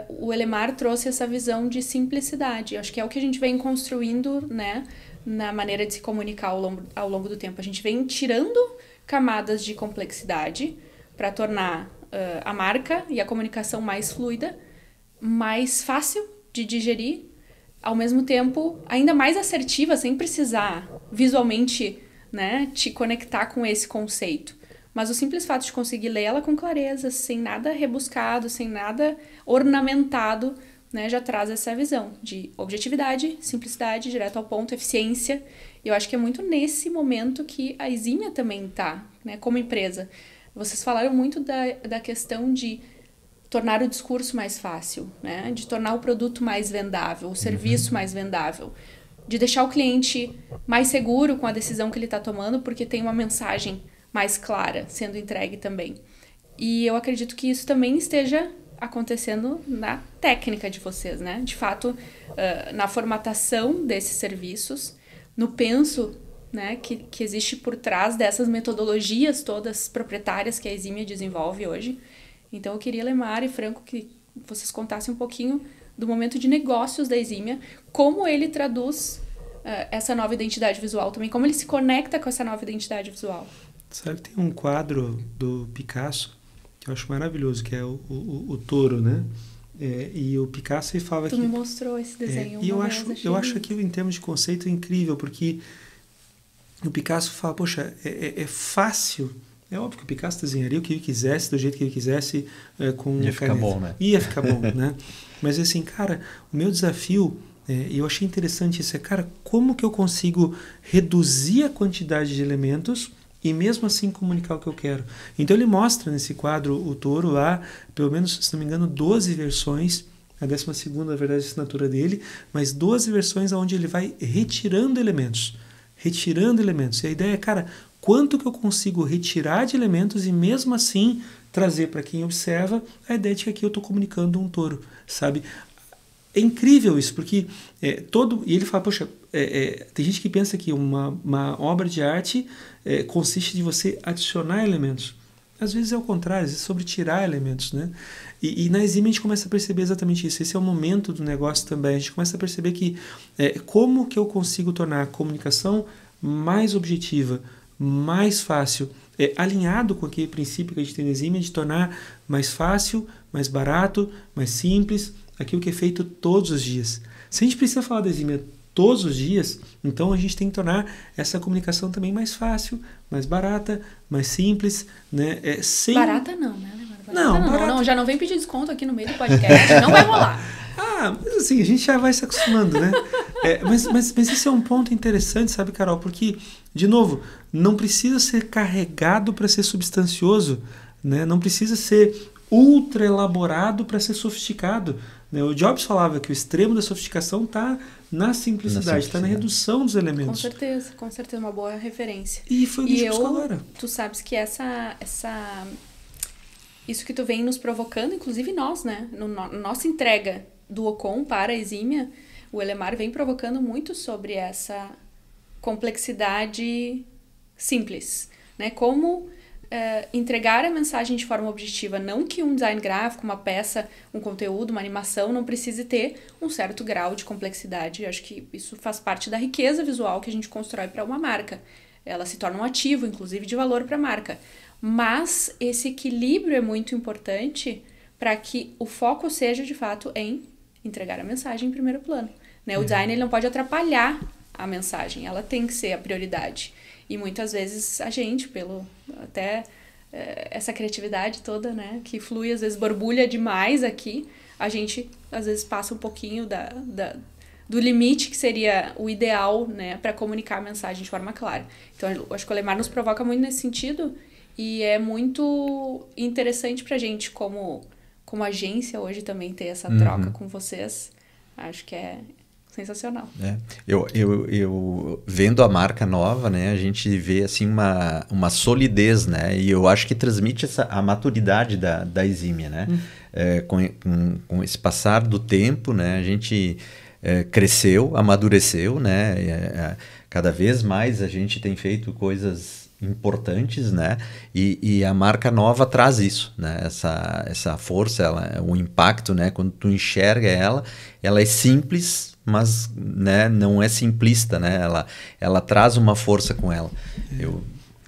o Elemar trouxe essa visão de simplicidade. Acho que é o que a gente vem construindo, né, na maneira de se comunicar ao longo do tempo. A gente vem tirando camadas de complexidade para tornar a marca e a comunicação mais fluida, mais fácil de digerir, ao mesmo tempo ainda mais assertiva, sem precisar visualmente, né, te conectar com esse conceito. Mas o simples fato de conseguir ler ela com clareza, sem nada rebuscado, sem nada ornamentado, né, já traz essa visão de objetividade, simplicidade, direto ao ponto, eficiência. E eu acho que é muito nesse momento que a Exímia também está, né, como empresa. Vocês falaram muito da questão de tornar o discurso mais fácil, né? De tornar o produto mais vendável, o serviço mais vendável, de deixar o cliente mais seguro com a decisão que ele está tomando, porque tem uma mensagem mais clara sendo entregue também. E eu acredito que isso também esteja acontecendo na técnica de vocês, né? De fato, na formatação desses serviços, no penso, né, que existe por trás dessas metodologias todas proprietárias que a Exímia desenvolve hoje. Então, eu queria, Elemar e Franco, que vocês contassem um pouquinho do momento de negócios da Exímia, como ele traduz essa nova identidade visual também, como ele se conecta com essa nova identidade visual. Sabe que tem um quadro do Picasso que eu acho maravilhoso, que é o touro, né? E o Picasso ele falava Tu me mostrou esse desenho. E eu acho aquilo, em termos de conceito, incrível, porque o Picasso fala, poxa, é fácil. É óbvio que o Picasso desenharia o que ele quisesse, do jeito que ele quisesse, com ia ficar bom, né? Ia ficar bom, né? Mas assim, cara, o meu desafio, e eu achei interessante isso, cara, como que eu consigo reduzir a quantidade de elementos e mesmo assim comunicar o que eu quero? Então ele mostra nesse quadro o touro lá, pelo menos, se não me engano, 12 versões, a 12ª, na verdade, a assinatura dele, mas 12 versões onde ele vai retirando elementos. E a ideia é, cara, quanto que eu consigo retirar de elementos e mesmo assim trazer para quem observa a ideia de que aqui eu estou comunicando um touro, sabe? É incrível isso, porque e ele fala, poxa, tem gente que pensa que uma obra de arte consiste de você adicionar elementos. Às vezes é o contrário, às vezes é sobre tirar elementos, né? E na Exímia a gente começa a perceber exatamente isso. Esse é o momento do negócio também. A gente começa a perceber que como que eu consigo tornar a comunicação mais objetiva, mais fácil, alinhado com aquele princípio que a gente tem na Exímia de tornar mais fácil, mais barato, mais simples, aquilo que é feito todos os dias. Se a gente precisa falar da Exímia todos os dias, então a gente tem que tornar essa comunicação também mais fácil, mais barata, mais simples, né? Barata não, né? Não, já não vem pedir desconto aqui no meio do podcast, não vai rolar. Mas assim, a gente já vai se acostumando, né? Mas esse é um ponto interessante, sabe, Carol? Porque, de novo, não precisa ser carregado para ser substancioso, né? Não precisa ser ultra elaborado para ser sofisticado, né? O Jobs falava que o extremo da sofisticação está na simplicidade, está na redução dos elementos. Com certeza, uma boa referência. E foi o que a gente buscou agora. Tu sabes que isso que tu vem nos provocando, inclusive nós, né? Nossa entrega do Ocon para a Exímia, o Elemar vem provocando muito sobre essa complexidade simples, né? Como entregar a mensagem de forma objetiva, não que um design gráfico, uma peça, um conteúdo, uma animação não precise ter um certo grau de complexidade. Eu acho que isso faz parte da riqueza visual que a gente constrói para uma marca. Ela se torna um ativo, inclusive, de valor para a marca. Mas esse equilíbrio é muito importante para que o foco seja, de fato, em entregar a mensagem em primeiro plano. Né? O design ele não pode atrapalhar a mensagem, ela tem que ser a prioridade. E muitas vezes a gente, essa criatividade toda, né, que flui, às vezes borbulha demais aqui, a gente às vezes passa um pouquinho do limite que seria o ideal, né, para comunicar a mensagem de forma clara. Então, eu acho que o Lemar nos provoca muito nesse sentido e é muito interessante pra gente como agência hoje também ter essa troca com vocês. Acho que é sensacional. Eu vendo a marca nova, né, a gente vê assim uma solidez, né, e eu acho que transmite a maturidade da Exímia, né, com esse passar do tempo, né, a gente cresceu, amadureceu, né, cada vez mais a gente tem feito coisas importantes, né, e a marca nova traz isso, né, essa força, o impacto, né, quando tu enxerga ela é simples, mas, né, não é simplista, né, ela traz uma força com ela.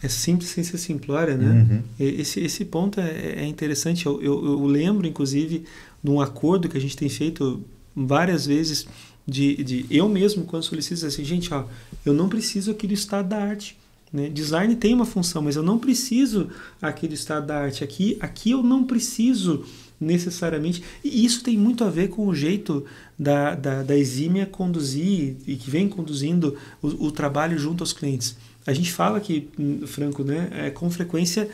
É simples sem ser simplória, né? Esse ponto é interessante. Eu lembro, inclusive, de um acordo que a gente tem feito várias vezes de eu mesmo, quando solicito assim, gente, ó, eu não preciso aqui do estado da arte. Né? Design tem uma função, mas eu não preciso aqui do estado da arte. Aqui eu não preciso necessariamente. E isso tem muito a ver com o jeito da Exímia conduzir e que vem conduzindo o trabalho junto aos clientes. A gente fala que, Franco, né, com frequência,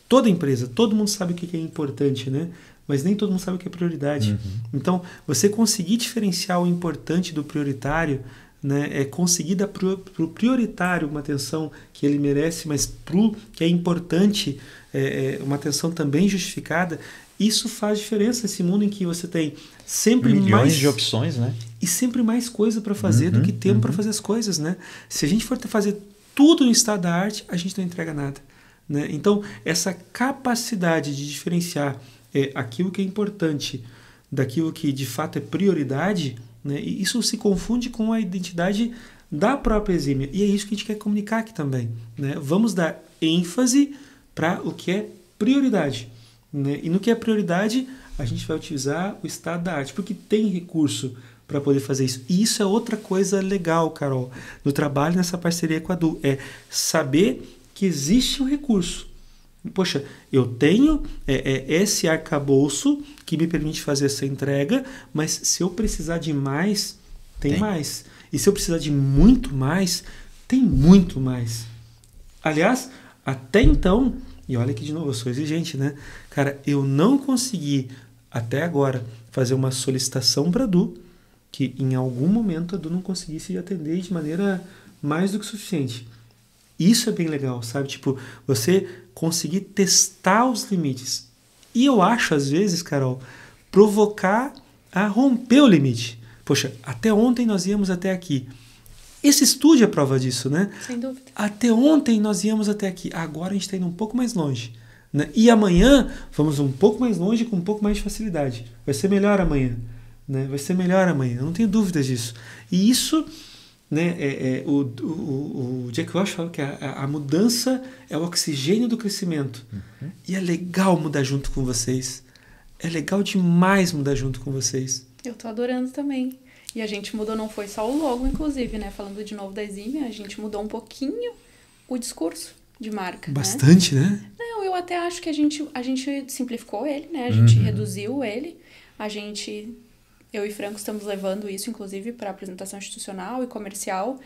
toda empresa, todo mundo sabe o que é importante, né? Mas nem todo mundo sabe o que é prioridade. Então, você conseguir diferenciar o importante do prioritário, né, é conseguir dar para o prioritário uma atenção que ele merece, mas para o que é importante, uma atenção também justificada. Isso faz diferença nesse mundo em que você tem sempre milhões de opções, né? E sempre mais coisa para fazer do que tempo para fazer as coisas, né? Se a gente for fazer tudo no estado da arte, a gente não entrega nada, né? Então, essa capacidade de diferenciar aquilo que é importante daquilo que de fato é prioridade, né? E isso se confunde com a identidade da própria Exímia. E é isso que a gente quer comunicar aqui também, né? Vamos dar ênfase para o que é prioridade, né? E no que é prioridade, a gente vai utilizar o estado da arte, porque tem recurso para poder fazer isso. E isso é outra coisa legal, Carol, no trabalho nessa parceria com a Du, é saber que existe um recurso. Poxa, eu tenho esse arcabouço que me permite fazer essa entrega, mas se eu precisar de mais, tem mais. E se eu precisar de muito mais, tem muito mais. Aliás, até então, e olha que de novo, eu sou exigente, né? Cara, eu não consegui, até agora, fazer uma solicitação para a Du, que em algum momento a Du não conseguisse atender de maneira mais do que suficiente. Isso é bem legal, sabe? Tipo, você conseguir testar os limites. E eu acho, às vezes, Carol, provocar a romper o limite. Poxa, até ontem nós íamos até aqui. Esse estúdio é prova disso, né? Sem dúvida. Até ontem nós íamos até aqui. Agora a gente está indo um pouco mais longe, né? E amanhã vamos um pouco mais longe com um pouco mais de facilidade. Vai ser melhor amanhã, né? Vai ser melhor amanhã, eu não tenho dúvidas disso. E isso, né, o Jack Welch fala que a mudança é o oxigênio do crescimento. E é legal mudar junto com vocês. É legal demais mudar junto com vocês. Eu tô adorando também. E a gente mudou, não foi só o logo, inclusive, né? Falando de novo da Exímia, a gente mudou um pouquinho o discurso de marca. Bastante, né? Não, eu até acho que a gente simplificou ele, né? A gente reduziu ele. Eu e Franco estamos levando isso, inclusive, para apresentação institucional e comercial,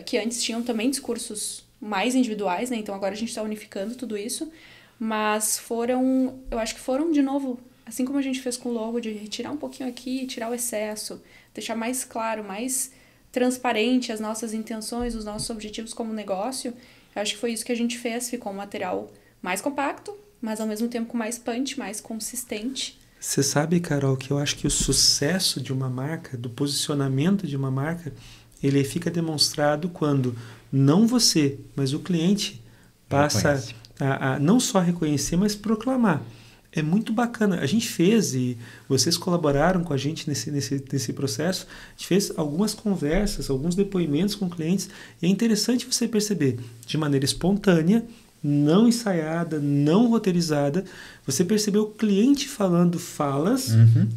que antes tinham também discursos mais individuais, né? Então agora a gente está unificando tudo isso. Mas eu acho que foram, de novo, assim como a gente fez com o logo, de retirar um pouquinho aqui, tirar o excesso, deixar mais claro, mais transparente as nossas intenções, os nossos objetivos como negócio. Eu acho que foi isso que a gente fez, ficou um material mais compacto, mas ao mesmo tempo com mais punch, mais consistente. Você sabe, Carol, que eu acho que o sucesso de uma marca, do posicionamento de uma marca, ele fica demonstrado quando não você, mas o cliente passa a não só reconhecer, mas proclamar. É muito bacana. A gente fez, e vocês colaboraram com a gente nesse processo, a gente fez algumas conversas, alguns depoimentos com clientes, e é interessante você perceber, de maneira espontânea, não ensaiada, não roteirizada. Você percebeu o cliente falando falas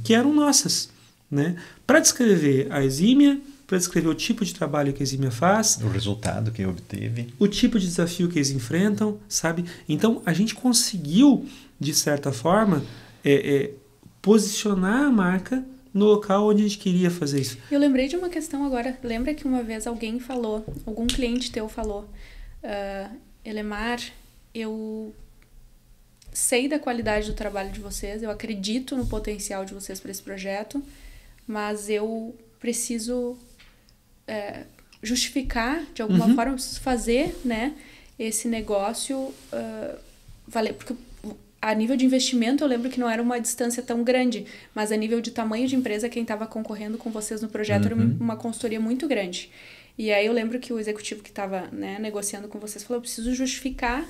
que eram nossas, né? Para descrever a Exímia, para descrever o tipo de trabalho que a Exímia faz, o resultado que obteve, o tipo de desafio que eles enfrentam, sabe? Então, a gente conseguiu, de certa forma, posicionar a marca no local onde a gente queria fazer isso. Eu lembrei de uma questão agora. Lembra que uma vez alguém falou, algum cliente teu falou, Elemar, eu sei da qualidade do trabalho de vocês, eu acredito no potencial de vocês para esse projeto, mas eu preciso justificar de alguma forma, eu preciso fazer, né, esse negócio valer, porque a nível de investimento eu lembro que não era uma distância tão grande, mas a nível de tamanho de empresa, quem estava concorrendo com vocês no projeto era uma consultoria muito grande. E aí eu lembro que o executivo que estava, né, negociando com vocês falou, eu preciso justificar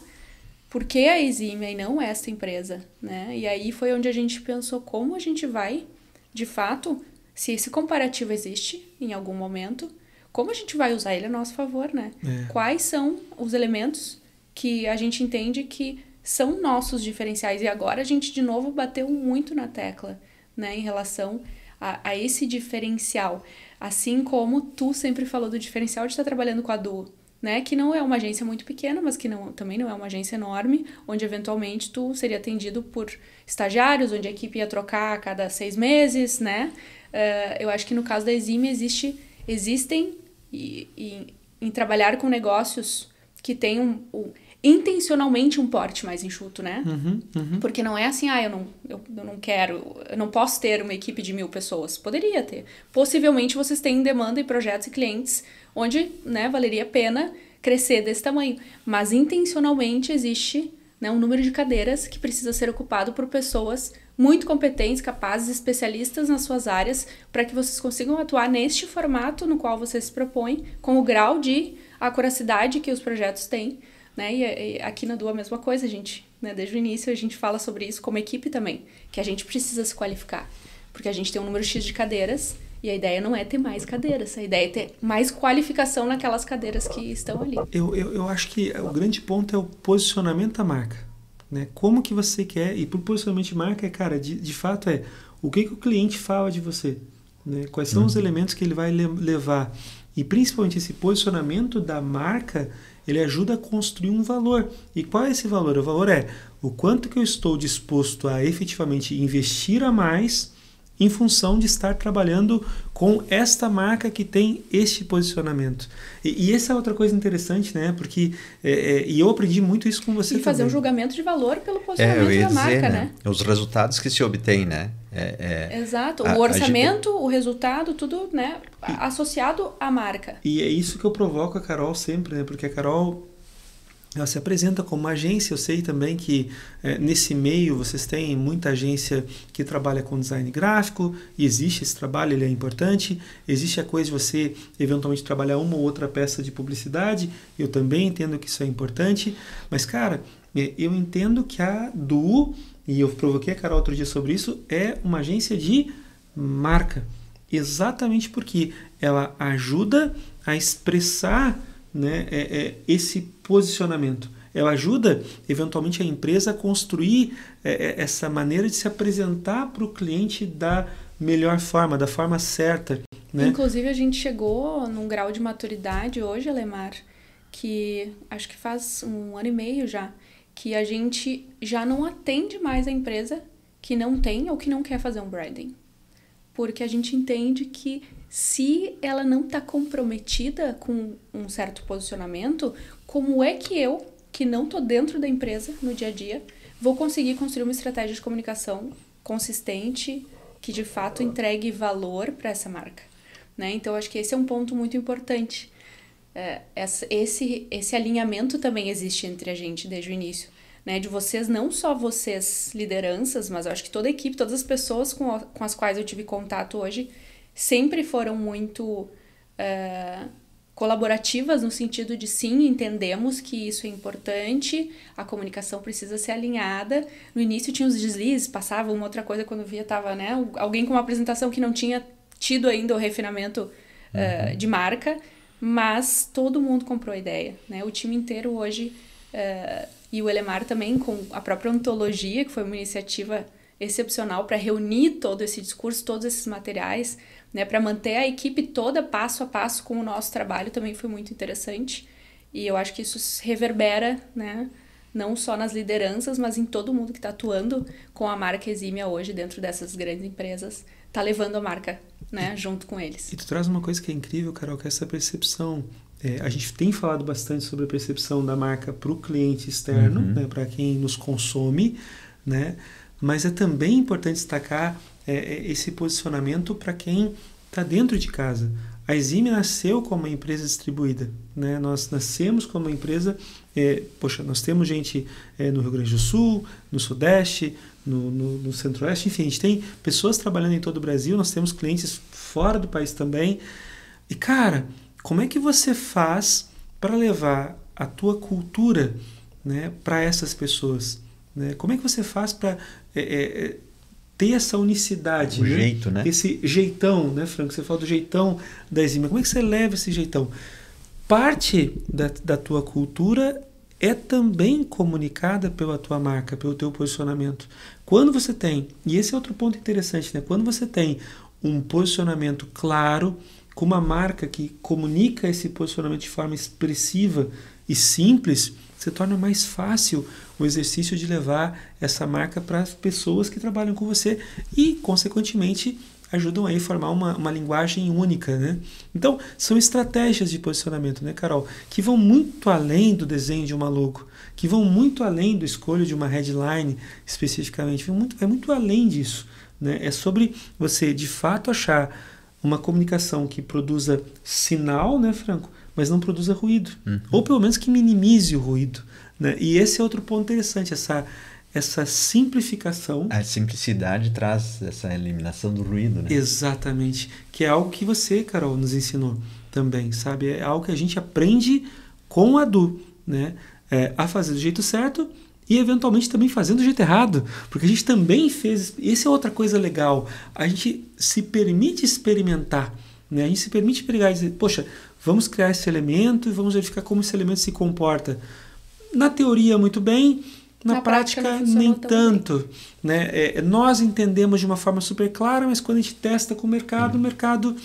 por que a Exímia e não esta empresa, né? E aí foi onde a gente pensou como a gente vai, de fato, se esse comparativo existe em algum momento, como a gente vai usar ele a nosso favor, né? Quais são os elementos que a gente entende que são nossos diferenciais? E agora a gente, de novo, bateu muito na tecla, né, em relação a esse diferencial. Assim como tu sempre falou do diferencial de estar trabalhando com a Duo, né, que não é uma agência muito pequena, mas que também não é uma agência enorme, onde eventualmente tu seria atendido por estagiários, onde a equipe ia trocar a cada 6 meses, né? Eu acho que no caso da Exímia existem em trabalhar com negócios que têm intencionalmente um porte mais enxuto, né? Porque não é assim, eu não posso ter uma equipe de 1.000 pessoas. Poderia ter. Possivelmente vocês têm demanda e projetos e clientes onde, né, valeria a pena crescer desse tamanho. Mas intencionalmente existe, né, um número de cadeiras que precisa ser ocupado por pessoas muito competentes, capazes, especialistas nas suas áreas, para que vocês consigam atuar neste formato no qual vocês se propõem, com o grau de acuracidade que os projetos têm. Né? E aqui na Duo a mesma coisa, a gente, né, desde o início a gente fala sobre isso como equipe também, que a gente precisa se qualificar, porque a gente tem um número X de cadeiras e a ideia não é ter mais cadeiras, a ideia é ter mais qualificação naquelas cadeiras que estão ali. Eu acho que o grande ponto é o posicionamento da marca, né? Como que você quer, e por posicionamento de marca, cara, de fato o que o cliente fala de você, né? Quais são os elementos que ele vai levar, e principalmente esse posicionamento da marca, ele ajuda a construir um valor. E qual é esse valor? O valor é o quanto que eu estou disposto a efetivamente investir a mais em função de estar trabalhando com esta marca que tem este posicionamento. E essa é outra coisa interessante, né? Porque e eu aprendi muito isso com você também. E fazer um julgamento de valor pelo posicionamento da marca, né? Os resultados que se obtém, né? Exato. O orçamento, o resultado, tudo, né, associado à marca. E é isso que eu provoco a Carol sempre, né? Porque a Carol, ela se apresenta como uma agência. Eu sei também que nesse meio vocês têm muita agência que trabalha com design gráfico, e existe esse trabalho, ele é importante. Existe a coisa de você eventualmente trabalhar uma ou outra peça de publicidade, eu também entendo que isso é importante. Mas, cara, eu entendo que a Duo, e eu provoquei a Carol outro dia sobre isso, é uma agência de marca. Exatamente porque ela ajuda a expressar, né, esse posicionamento. Ela ajuda, eventualmente, a empresa a construir essa maneira de se apresentar para o cliente da melhor forma, da forma certa. Né? Inclusive, a gente chegou num grau de maturidade hoje, Elemar, que acho que faz 1 ano e meio já, que a gente já não atende mais a empresa que não tem ou que não quer fazer um branding. Porque a gente entende que se ela não está comprometida com um certo posicionamento, como é que eu, que não estou dentro da empresa no dia a dia, vou conseguir construir uma estratégia de comunicação consistente que de fato entregue valor para essa marca? Né? Então, acho que esse é um ponto muito importante. Esse alinhamento também existe entre a gente desde o início, né? De vocês, não só vocês lideranças, mas eu acho que toda a equipe, todas as pessoas com as quais eu tive contato hoje sempre foram muito colaborativas, no sentido de sim, entendemos que isso é importante, a comunicação precisa ser alinhada. No início tinha os deslizes, passava uma outra coisa quando via, tava, né, alguém com uma apresentação que não tinha tido ainda o refinamento de marca, mas todo mundo comprou a ideia, né? O time inteiro hoje, E o Elemar também, com a própria ontologia, que foi uma iniciativa excepcional para reunir todo esse discurso, todos esses materiais, né, para manter a equipe toda passo a passo com o nosso trabalho, também foi muito interessante. E eu acho que isso se reverbera, né, não só nas lideranças, mas em todo mundo que está atuando com a marca Exímia hoje dentro dessas grandes empresas, está levando a marca, né, junto com eles. E tu traz uma coisa que é incrível, Carol, que é essa percepção. A gente tem falado bastante sobre a percepção da marca para o cliente externo, né, para quem nos consome, né, mas é também importante destacar esse posicionamento para quem está dentro de casa. A Exímia nasceu como uma empresa distribuída, né? Nós nascemos como uma empresa, nós temos gente no Rio Grande do Sul, no Sudeste, no Centro-Oeste, enfim, a gente tem pessoas trabalhando em todo o Brasil, nós temos clientes fora do país também. E, cara, como é que você faz para levar a tua cultura, né, para essas pessoas? Né? Como é que você faz para ter essa unicidade? O jeito, né? Esse jeitão, né, Franco? Você fala do jeitão da Exímia. Como é que você leva esse jeitão? Parte da tua cultura é também comunicada pela tua marca, pelo teu posicionamento. Quando você tem, e esse é outro ponto interessante, né? Quando você tem um posicionamento claro, com uma marca que comunica esse posicionamento de forma expressiva e simples, se torna mais fácil o exercício de levar essa marca para as pessoas que trabalham com você e, consequentemente, ajudam aí a formar uma linguagem única, né? Então, são estratégias de posicionamento, né, Carol? Que vão muito além do desenho de uma logo, que vão muito além do escolho de uma headline especificamente, vai muito além disso, né? É sobre você, de fato, achar uma comunicação que produza sinal, né, Franco? Mas não produza ruído. Ou pelo menos que minimize o ruído, né? E esse é outro ponto interessante, essa simplificação. A simplicidade traz essa eliminação do ruído, né? Exatamente. Que é algo que você, Carol, nos ensinou também, sabe? É algo que a gente aprende com a Du, né? A fazer do jeito certo e eventualmente também fazendo do jeito errado, porque a gente também fez, essa é outra coisa legal, a gente se permite experimentar, né? A gente se permite pegar e dizer, poxa, vamos criar esse elemento e vamos verificar como esse elemento se comporta. Na teoria muito bem, na prática nem tanto, né? Nós entendemos de uma forma super clara, mas quando a gente testa com o mercado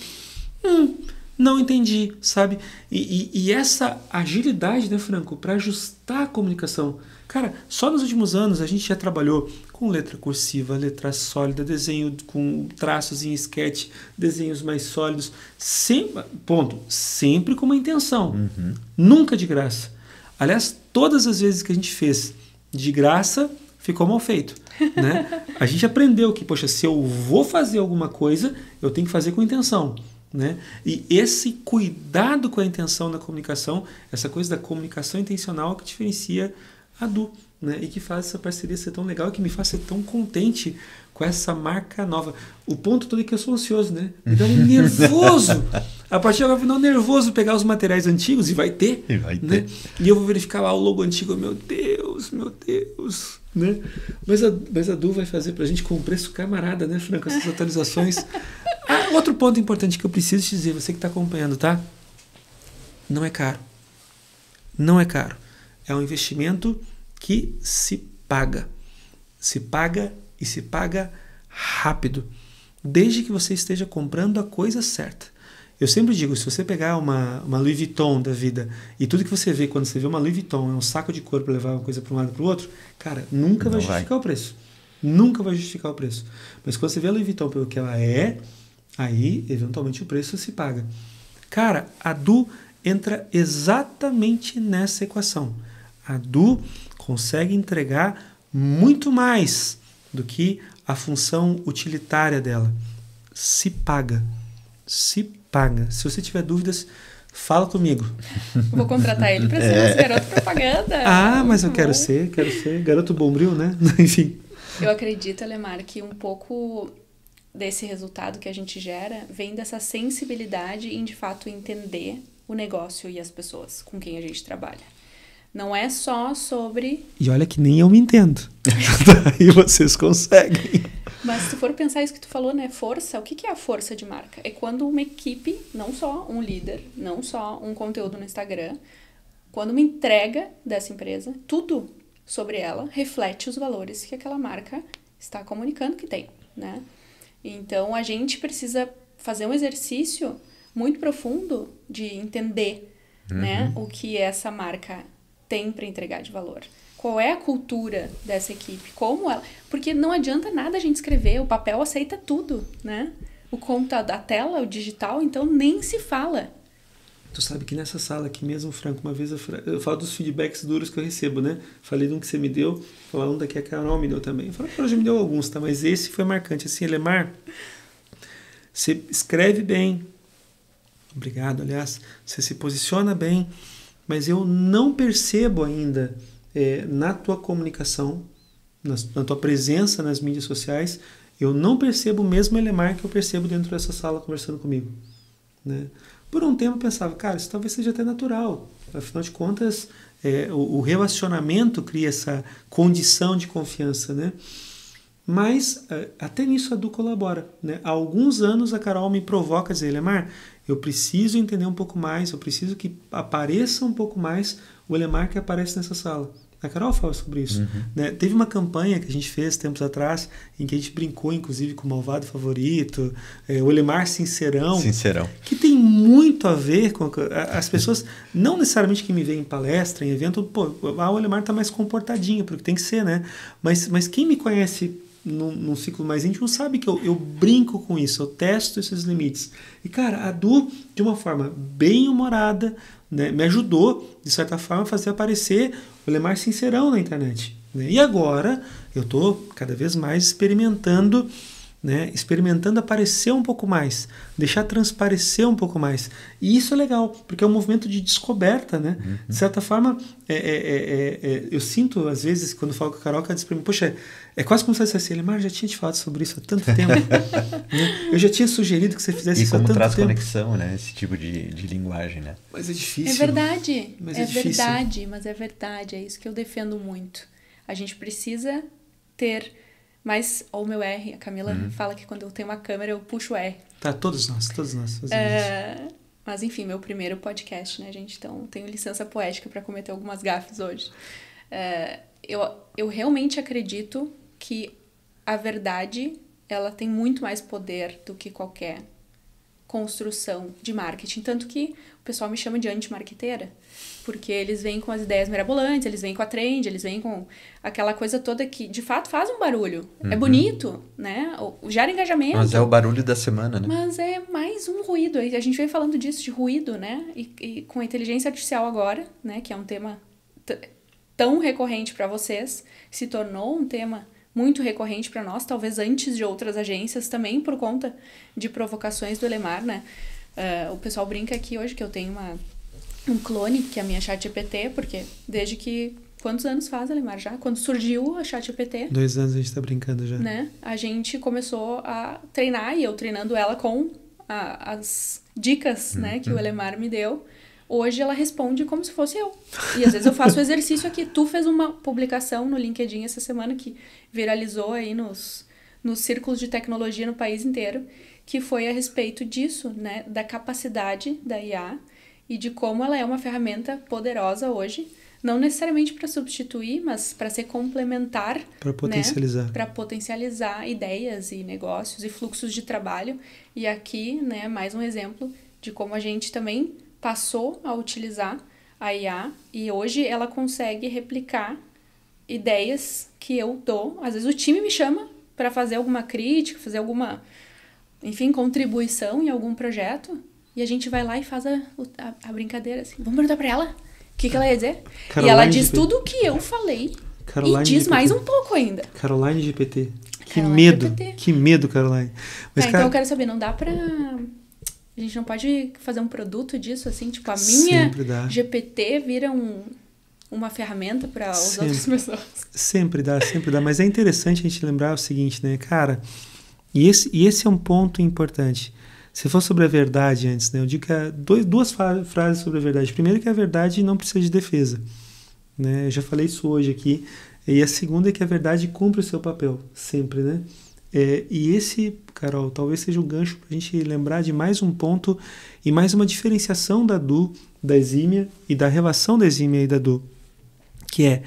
não entendi, sabe? E essa agilidade, né, Franco, para ajustar a comunicação. Cara, só nos últimos anos a gente já trabalhou com letra cursiva, letra sólida, desenho com traços em sketch, desenhos mais sólidos, sempre com uma intenção, nunca de graça. Aliás, todas as vezes que a gente fez de graça, ficou mal feito, né? A gente aprendeu que, poxa, se eu vou fazer alguma coisa, eu tenho que fazer com intenção, né? E esse cuidado com a intenção na comunicação, essa coisa da comunicação intencional que diferencia a Du, né? E que faz essa parceria ser tão legal e que me faz ser tão contente com essa marca nova. O ponto todo é que eu sou ansioso, né? Me dá um nervoso. A partir de agora, me dá um nervoso pegar os materiais antigos, e vai ter. Né? E eu vou verificar lá o logo antigo. Meu Deus. Né? Mas a Du vai fazer pra gente com um preço camarada, né, Franco? Essas atualizações. Outro ponto importante que eu preciso te dizer, você que está acompanhando, tá? Não é caro. Não é caro. É um investimento que se paga. Se paga e se paga rápido. Desde que você esteja comprando a coisa certa. Eu sempre digo, se você pegar uma Louis Vuitton da vida e tudo que você vê quando você vê uma Louis Vuitton é um saco de couro para levar uma coisa para um lado e para o outro, cara, nunca vai justificar o preço. Nunca vai justificar o preço. Mas quando você vê a Louis Vuitton pelo que ela é, aí, eventualmente, o preço se paga. Cara, a Du entra exatamente nessa equação. A Du consegue entregar muito mais do que a função utilitária dela. Se paga. Se paga. Se você tiver dúvidas, fala comigo. Vou contratar ele para ser nosso garoto propaganda. Mas eu quero ser garoto bombril, né? Enfim. Eu acredito, Elemar, que um pouco desse resultado que a gente gera vem dessa sensibilidade em, de fato, entender o negócio e as pessoas com quem a gente trabalha. Não é só sobre... E olha que nem eu me entendo. E vocês conseguem. Mas se tu for pensar isso que tu falou, né? Força, o que é a força de marca? É quando uma equipe, não só um líder, não só um conteúdo no Instagram, quando uma entrega dessa empresa, tudo sobre ela reflete os valores que aquela marca está comunicando que tem, né? Então, a gente precisa fazer um exercício muito profundo de entender, né, o que essa marca tem para entregar de valor. Qual é a cultura dessa equipe? Como ela... Porque não adianta nada a gente escrever, o papel aceita tudo, né? O computador, a tela, o digital, então nem se fala. Tu sabe que nessa sala aqui mesmo, Franco, uma vez eu falo dos feedbacks duros que eu recebo, né? Falei de um que você me deu, falando daqui a Carol me deu também. Eu falei, ela já me deu alguns, tá? Mas esse foi marcante. Assim, Elemar, você escreve bem. Obrigado, aliás. Você se posiciona bem, mas eu não percebo ainda na tua comunicação, na tua presença nas mídias sociais, eu não percebo o mesmo Elemar que eu percebo dentro dessa sala conversando comigo, né? Por um tempo eu pensava, cara, isso talvez seja até natural. Afinal de contas, o relacionamento cria essa condição de confiança, né? Mas até nisso a Du colabora, né? Há alguns anos a Carol me provoca a dizer, Elemar, eu preciso entender um pouco mais, eu preciso que apareça um pouco mais o Elemar que aparece nessa sala. A Carol fala sobre isso. Né? Teve uma campanha que a gente fez tempos atrás, em que a gente brincou, inclusive, com o Malvado Favorito, o Elemar Sincerão. Que tem muito a ver com as pessoas, não necessariamente que me vê em palestra, em evento, o Elemar está mais comportadinho, porque tem que ser, né? Mas quem me conhece num ciclo mais íntimo sabe que eu brinco com isso, eu testo esses limites. E, cara, a Du, de uma forma bem humorada, né, me ajudou, de certa forma, a fazer aparecer o Elemar Sincerão na internet. Né? E agora eu estou cada vez mais experimentando aparecer um pouco mais, deixar transparecer um pouco mais. E isso é legal, porque é um movimento de descoberta, né? De certa forma, eu sinto, às vezes, quando falo com a Carol, ela diz para mim, poxa, é quase como se você dissesse, Elemar, já tinha te falado sobre isso há tanto tempo. Né? Eu já tinha sugerido que você fizesse isso há tanto tempo. E como traz conexão, né? Esse tipo de linguagem, né? Mas é difícil. É verdade, mas é verdade, é isso que eu defendo muito. A gente precisa ter... Mas, o meu R, a Camila fala que quando eu tenho uma câmera eu puxo o R. Tá, todos nós fazemos isso. Mas, enfim, meu primeiro podcast, né, gente? Então, tenho licença poética para cometer algumas gafes hoje. Eu realmente acredito que a verdade, ela tem muito mais poder do que qualquer construção de marketing. Tanto que o pessoal me chama de anti-marqueteira. Porque eles vêm com as ideias mirabolantes, eles vêm com a trend, eles vêm com aquela coisa toda que, de fato, faz um barulho. É bonito, né? Gera engajamento. Mas é o barulho da semana, né? Mas é mais um ruído. A gente veio falando disso, de ruído, né? E com a inteligência artificial agora, né? Que é um tema tão recorrente para vocês, se tornou um tema muito recorrente para nós, talvez antes de outras agências, também por conta de provocações do Elemar, né? O pessoal brinca aqui hoje que eu tenho um clone, que é a minha ChatGPT, porque desde que... Quantos anos faz, Elemar, já? Quando surgiu a ChatGPT... 2 anos a gente tá brincando já. Né? A gente começou a treinar, e eu treinando ela com as dicas, né, que o Elemar me deu. Hoje ela responde como se fosse eu. E às vezes eu faço o exercício aqui. Tu fez uma publicação no LinkedIn essa semana que viralizou aí nos círculos de tecnologia no país inteiro, que foi a respeito disso, né, da capacidade da IA e de como ela é uma ferramenta poderosa hoje, não necessariamente para substituir, mas para ser complementar. Para potencializar. Né, para potencializar ideias e negócios e fluxos de trabalho. E aqui, né, mais um exemplo de como a gente também passou a utilizar a IA e hoje ela consegue replicar ideias que eu dou. Às vezes o time me chama para fazer alguma crítica, fazer alguma, enfim, contribuição em algum projeto. E a gente vai lá e faz a brincadeira, assim. Vamos perguntar pra ela o que ela ia dizer. Caroline, e ela diz tudo o que eu falei. Caroline, e diz GPT. Mais um pouco ainda. Caroline GPT. Que medo. GPT. Que medo, Caroline. Mas, então eu quero saber, não dá pra... A gente não pode fazer um produto disso, assim? Tipo, a minha GPT vira uma ferramenta para as outras pessoas. Sempre dá. Mas é interessante a gente lembrar o seguinte, né? Cara, e esse é um ponto importante. Se for sobre a verdade antes, né? Eu digo que há duas frases sobre a verdade. Primeiro, que a verdade não precisa de defesa. Né? Eu já falei isso hoje aqui. E a segunda é que a verdade cumpre o seu papel, sempre, né? E esse, Carol, talvez seja um gancho para a gente lembrar de mais um ponto e mais uma diferenciação da Du, da Exímia e da relação da Exímia e da Du. Que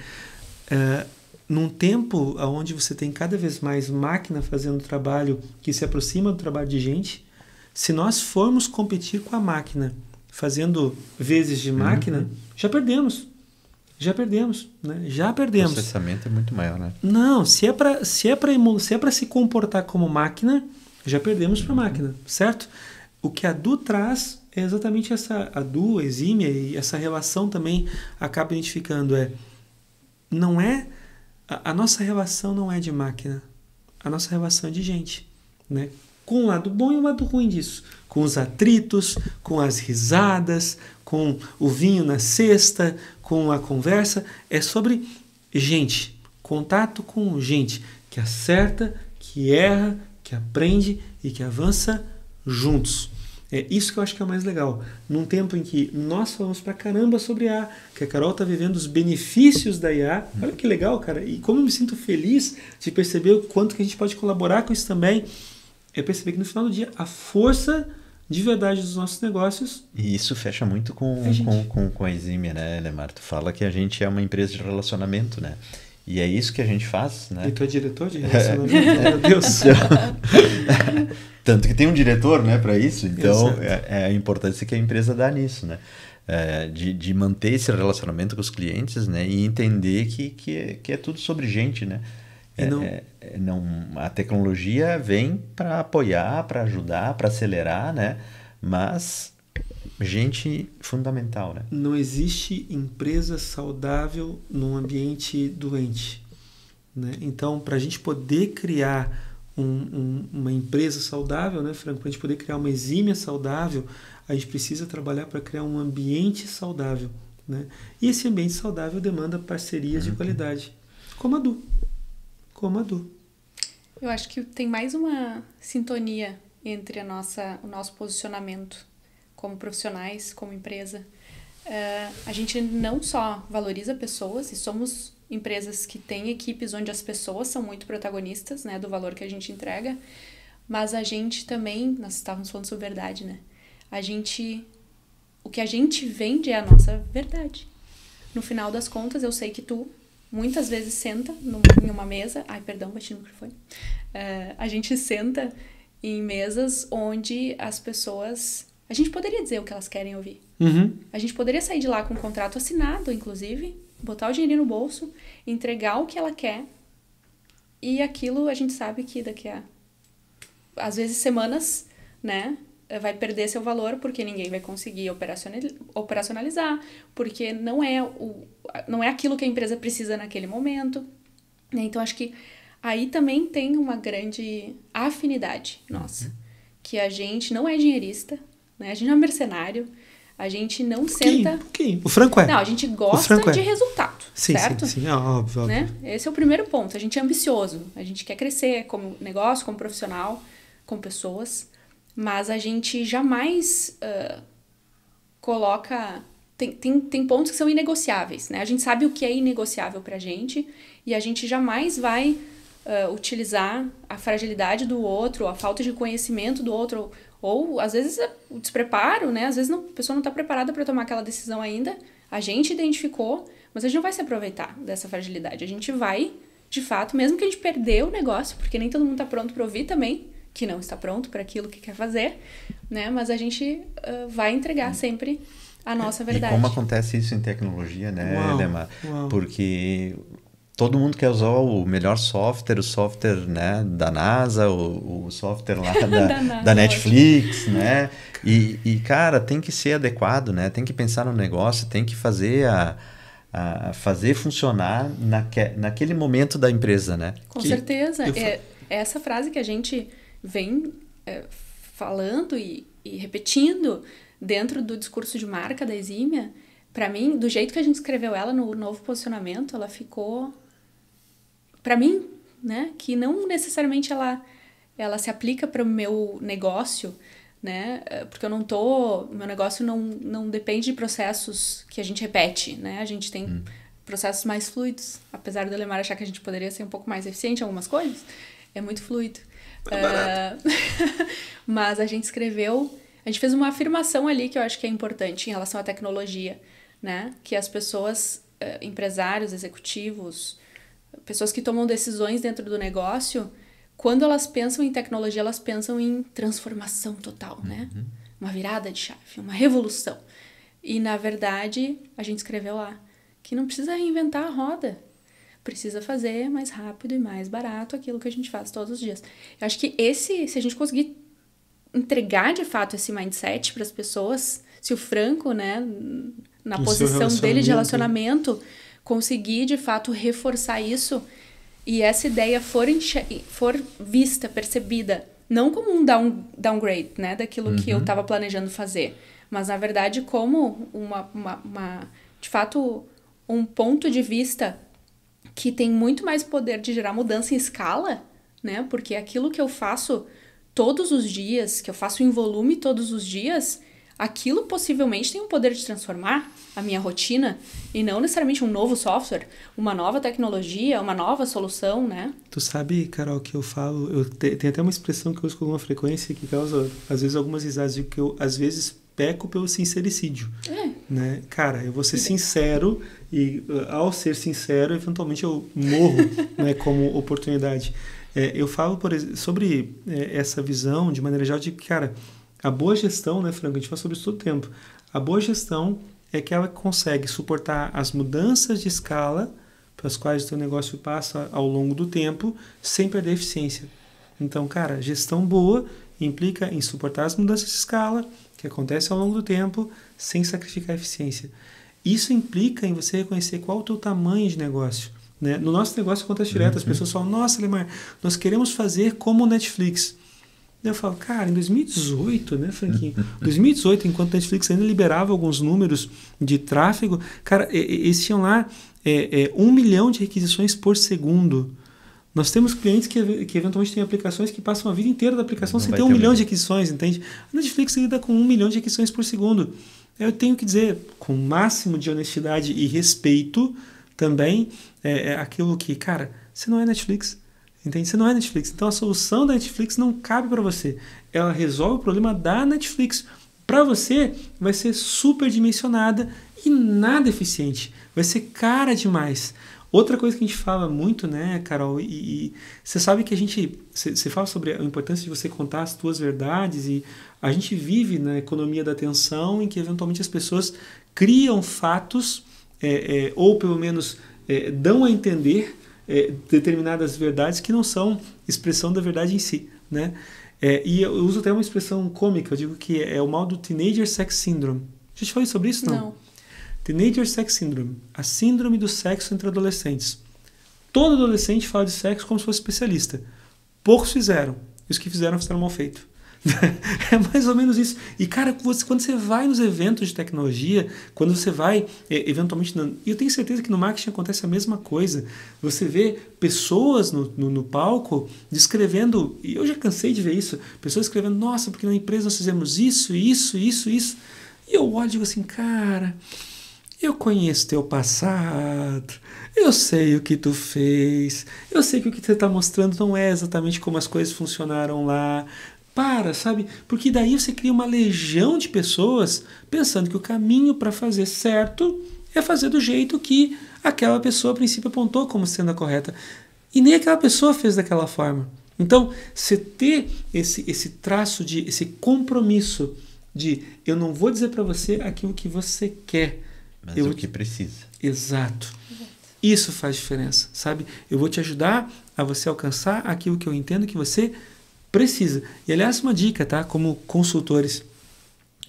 num tempo onde você tem cada vez mais máquina fazendo trabalho que se aproxima do trabalho de gente, se nós formos competir com a máquina fazendo vezes de máquina, já perdemos. Né? Já perdemos. O processamento é muito maior, né? Não, se é para se comportar como máquina, já perdemos para a máquina, certo? O que a Du traz é exatamente essa, a Du, a Exímia, e essa relação também acaba identificando, não é, a nossa relação não é de máquina, a nossa relação é de gente, né? Com o lado bom e o lado ruim disso, com os atritos, com as risadas, com o vinho na cesta, com a conversa, é sobre gente, contato com gente que acerta, que erra, que aprende e que avança juntos. É isso que eu acho que é o mais legal. Num tempo em que nós falamos pra caramba sobre IA, que a Carol está vivendo os benefícios da IA. Olha que legal, cara. E como eu me sinto feliz de perceber o quanto que a gente pode colaborar com isso também. É perceber que no final do dia a força de verdade dos nossos negócios... E isso fecha muito com a Exímia, né, Lemar? Tu fala que a gente é uma empresa de relacionamento, né? E é isso que a gente faz, né? E tu é diretor de relacionamento? Meu Deus! Tanto que tem um diretor, né, para isso. Então, é a importância que a empresa dá nisso, né? De manter esse relacionamento com os clientes, né? E entender que é tudo sobre gente, né? A tecnologia vem para apoiar, para ajudar, para acelerar, né? Mas gente fundamental, né? Não existe empresa saudável num ambiente doente, né? Então, para a gente poder criar uma empresa saudável, né, Franco? Para a gente poder criar uma Exímia saudável, a gente precisa trabalhar para criar um ambiente saudável, né? E esse ambiente saudável demanda parcerias de qualidade, como a Du. Eu acho que tem mais uma sintonia entre o nosso posicionamento como profissionais, como empresa. A gente não só valoriza pessoas, e somos empresas que têm equipes onde as pessoas são muito protagonistas, né, do valor que a gente entrega, mas a gente também, nós estávamos falando sobre verdade, né? O que a gente vende é a nossa verdade. No final das contas, eu sei que tu muitas vezes senta em uma mesa... Ai, perdão, bati no microfone. A gente senta em mesas onde as pessoas... A gente poderia dizer o que elas querem ouvir. A gente poderia sair de lá com um contrato assinado, inclusive, botar o dinheirinho no bolso, entregar o que ela quer, e aquilo a gente sabe que daqui a, às vezes, semanas, né, vai perder seu valor porque ninguém vai conseguir operacionalizar, porque não é aquilo que a empresa precisa naquele momento, né? Então, acho que aí também tem uma grande afinidade nossa, que a gente não é dinheirista, né? A gente não é mercenário, a gente não senta... O Franco é. Não, a gente gosta de resultado, sim, certo? Sim, óbvio. Né? Esse é o primeiro ponto. A gente é ambicioso, a gente quer crescer como negócio, como profissional, como pessoas, mas a gente jamais coloca... Tem pontos que são inegociáveis, né? A gente sabe o que é inegociável pra gente e a gente jamais vai utilizar a fragilidade do outro, a falta de conhecimento do outro, ou às vezes o despreparo, né? Às vezes a pessoa não está preparada para tomar aquela decisão ainda. A gente identificou, mas a gente não vai se aproveitar dessa fragilidade. A gente vai, de fato, mesmo que a gente perdeu o negócio, porque nem todo mundo está pronto para ouvir também, que não está pronto para aquilo que quer fazer, né? Mas a gente vai entregar sempre a nossa verdade. E como acontece isso em tecnologia, né, Lemar? Uau. Porque todo mundo quer usar o melhor software, o software, né, da NASA, o software lá da Netflix, né? E, cara, tem que ser adequado, né? Tem que pensar no negócio, tem que fazer fazer funcionar naquele momento da empresa, né? Com certeza. É essa frase que a gente vem falando e repetindo dentro do discurso de marca da Exímia. Para mim, do jeito que a gente escreveu ela no novo posicionamento, ela ficou... Para mim, né, que não necessariamente ela se aplica para o meu negócio, né, porque meu negócio não depende de processos que a gente repete, né, a gente tem processos mais fluidos, apesar do Lemar achar que a gente poderia ser um pouco mais eficiente em algumas coisas, é muito fluido. Mas a gente fez uma afirmação ali que eu acho que é importante em relação à tecnologia, né, que as pessoas, empresários, executivos, pessoas que tomam decisões dentro do negócio, quando elas pensam em tecnologia, elas pensam em transformação total, né? Uma virada de chave, uma revolução. E, na verdade, a gente escreveu lá que não precisa reinventar a roda. Precisa fazer mais rápido e mais barato aquilo que a gente faz todos os dias. Eu acho que se a gente conseguir entregar, de fato, esse mindset para as pessoas, se o Franco, né, na posição dele de relacionamento, conseguir, de fato, reforçar isso e essa ideia for vista, percebida, não como um downgrade, né, daquilo que eu estava planejando fazer, mas, na verdade, como de fato, um ponto de vista que tem muito mais poder de gerar mudança em escala, né, porque aquilo que eu faço todos os dias, que eu faço em volume todos os dias, aquilo possivelmente tem o poder de transformar a minha rotina e não necessariamente um novo software, uma nova tecnologia, uma nova solução, né? Tu sabe, Carol, que eu falo, tem até uma expressão que eu uso com alguma frequência que causa, às vezes, algumas risadas, de que eu, às vezes, peco pelo sincericídio, né? Cara, eu vou ser sincero e, ao ser sincero, eventualmente eu morro, né, como oportunidade. Eu falo sobre essa visão, de maneira geral, de que, cara, a boa gestão, né, Franco, a gente fala sobre isso todo o tempo, a boa gestão é que ela consegue suportar as mudanças de escala pelas quais o teu negócio passa ao longo do tempo, sem perder a eficiência. Então, cara, gestão boa implica em suportar as mudanças de escala que acontecem ao longo do tempo, sem sacrificar a eficiência. Isso implica em você reconhecer qual é o teu tamanho de negócio, né? No nosso negócio acontece direto, as pessoas falam, nossa, Lemar, nós queremos fazer como o Netflix. Eu falo, cara, em 2018, né, Franquinho? 2018, enquanto a Netflix ainda liberava alguns números de tráfego, cara, eles tinham lá 1 milhão de requisições por segundo. Nós temos clientes que eventualmente têm aplicações que passam a vida inteira da aplicação sem ter 1 milhão de requisições, entende? A Netflix lida com 1 milhão de requisições por segundo. Eu tenho que dizer, com o máximo de honestidade e respeito, também, aquilo que, cara, você não é Netflix. Entende? Você não é Netflix. Então a solução da Netflix não cabe para você. Ela resolve o problema da Netflix. Para você, vai ser superdimensionada e nada eficiente. Vai ser cara demais. Outra coisa que a gente fala muito, né, Carol, e você sabe que você fala sobre a importância de você contar as tuas verdades, e a gente vive na economia da atenção em que eventualmente as pessoas criam fatos, ou pelo menos dão a entender determinadas verdades que não são expressão da verdade em si, né? E eu uso até uma expressão cômica, eu digo que é o mal do Teenager Sex Syndrome. Já te falei sobre isso? Não. Teenager Sex Syndrome, a síndrome do sexo entre adolescentes. Todo adolescente fala de sexo como se fosse especialista. Poucos fizeram, e os que fizeram mal feito. É mais ou menos isso. E, cara, quando você vai nos eventos de tecnologia, quando você vai, eventualmente... E eu tenho certeza que no marketing acontece a mesma coisa. Você vê pessoas no palco descrevendo... E eu já cansei de ver isso. Pessoas escrevendo, nossa, porque na empresa nós fizemos isso. E eu olho e digo assim, cara... Eu conheço teu passado, eu sei o que tu fez, eu sei que o que você está mostrando não é exatamente como as coisas funcionaram lá. Sabe? Porque daí você cria uma legião de pessoas pensando que o caminho para fazer certo é fazer do jeito que aquela pessoa a princípio apontou como sendo a correta. E nem aquela pessoa fez daquela forma. Então, você ter esse traço, esse compromisso de eu não vou dizer para você aquilo que você quer, mas o que precisa. Exato. Isso faz diferença, sabe? Eu vou te ajudar a você alcançar aquilo que eu entendo que você precisa. E, aliás, uma dica, tá? Como consultores,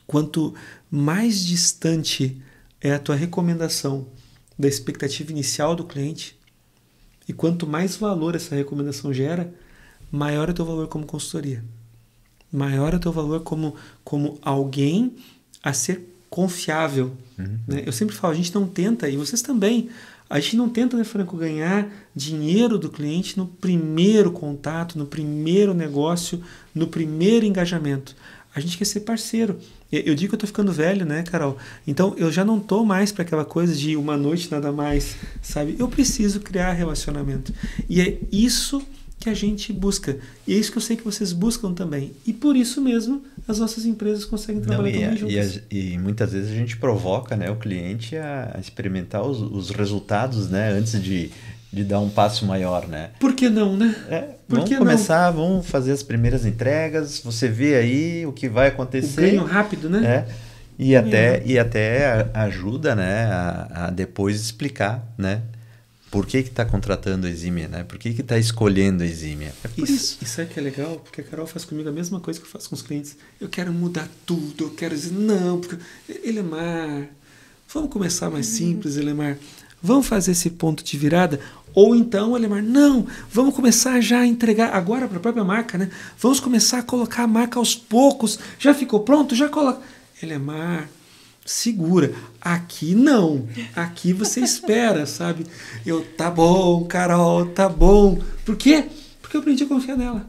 quanto mais distante é a tua recomendação da expectativa inicial do cliente, e quanto mais valor essa recomendação gera, maior é o teu valor como consultoria. Maior é o teu valor como alguém a ser confiável. Né? Eu sempre falo, a gente não tenta, e vocês também, a gente não tenta, né, Franco, ganhar dinheiro do cliente no primeiro contato, no primeiro negócio, no primeiro engajamento. A gente quer ser parceiro. Eu digo que eu tô ficando velho, né, Carol? Então, eu já não tô mais para aquela coisa de uma noite nada mais, sabe? Eu preciso criar relacionamento. E é isso que a gente busca. E é isso que eu sei que vocês buscam também. E por isso mesmo as nossas empresas conseguem trabalhar tão bem juntas. E muitas vezes a gente provoca, né, o cliente a experimentar os resultados, né, antes de de dar um passo maior, né? Por que não, né? Vamos começar, vamos fazer as primeiras entregas, você vê aí o que vai acontecer. O ganho rápido, né? E até ajuda, né, a depois explicar, né? Por que está contratando a Exímia, né? Por que está escolhendo a Exímia? É por isso. Isso é que é legal, porque a Carol faz comigo a mesma coisa que eu faço com os clientes. Eu quero mudar tudo, eu quero dizer, não, porque Elemar, vamos começar mais simples, Elemar. Vamos fazer esse ponto de virada? Ou então, Elemar, não, vamos começar já a entregar agora para a própria marca, né? Vamos começar a colocar a marca aos poucos. Já ficou pronto? Já coloca. Elemar, segura. Aqui não. Aqui você espera, sabe? Tá bom, Carol, tá bom. Por quê? Porque eu aprendi a confiar nela.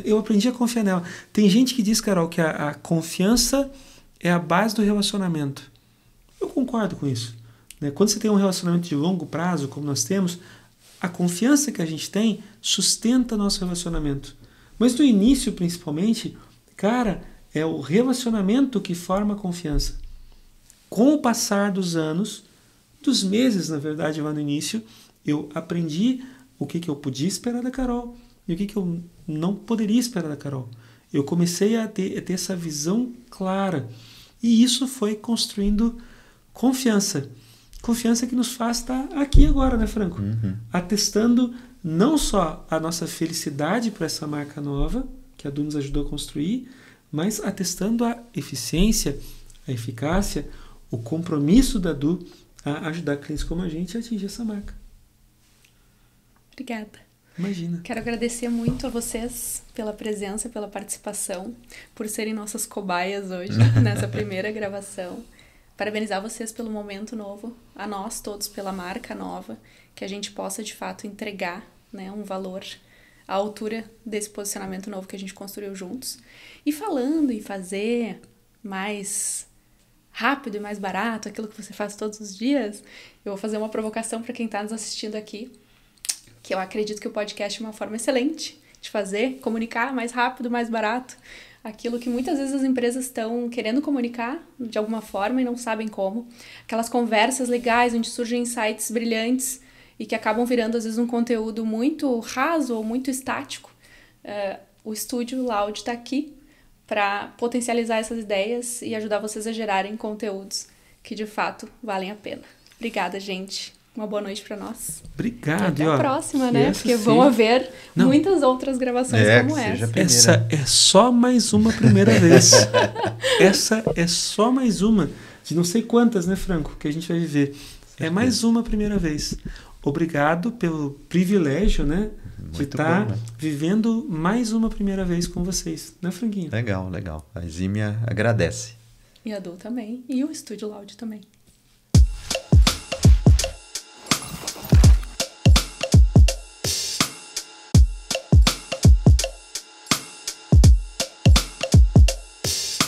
Eu aprendi a confiar nela. Tem gente que diz, Carol, que a confiança é a base do relacionamento. Eu concordo com isso. Quando você tem um relacionamento de longo prazo, como nós temos, a confiança que a gente tem sustenta nosso relacionamento. Mas no início, principalmente, cara, é o relacionamento que forma a confiança. Com o passar dos anos, dos meses, na verdade, lá no início, eu aprendi o que eu podia esperar da Carol e o que eu não poderia esperar da Carol. Eu comecei a ter essa visão clara. E isso foi construindo confiança. Confiança que nos faz estar aqui agora, né, Franco? Atestando não só a nossa felicidade para essa marca nova, que a Du nos ajudou a construir, mas atestando a eficiência, a eficácia, o compromisso da Du a ajudar clientes como a gente a atingir essa marca. Obrigada. Imagina. Quero agradecer muito a vocês pela presença, pela participação, por serem nossas cobaias hoje, nessa primeira gravação. Parabenizar vocês pelo momento novo, a nós todos pela marca nova, que a gente possa, de fato, entregar, né, um valor à altura desse posicionamento novo que a gente construiu juntos. E falando em fazer mais rápido e mais barato, aquilo que você faz todos os dias, eu vou fazer uma provocação para quem está nos assistindo aqui, que eu acredito que o podcast é uma forma excelente de fazer, comunicar mais rápido, mais barato, aquilo que muitas vezes as empresas estão querendo comunicar de alguma forma e não sabem como. Aquelas conversas legais onde surgem insights brilhantes e que acabam virando, às vezes, um conteúdo muito raso ou muito estático. O Estúdio Loud está aqui para potencializar essas ideias e ajudar vocês a gerarem conteúdos que, de fato, valem a pena. Obrigada, gente. Uma boa noite para nós. Obrigado. E até a próxima, né? Porque vão haver muitas outras gravações como essa. Essa é só mais uma primeira vez. Essa é só mais uma de não sei quantas, né, Franco, que a gente vai viver. É mais uma primeira vez. Obrigado pelo privilégio, né, de estar vivendo mais uma primeira vez com vocês. Né, Franquinho? Legal, legal. A Exímia agradece. E a Du também. E o Estúdio Loud também.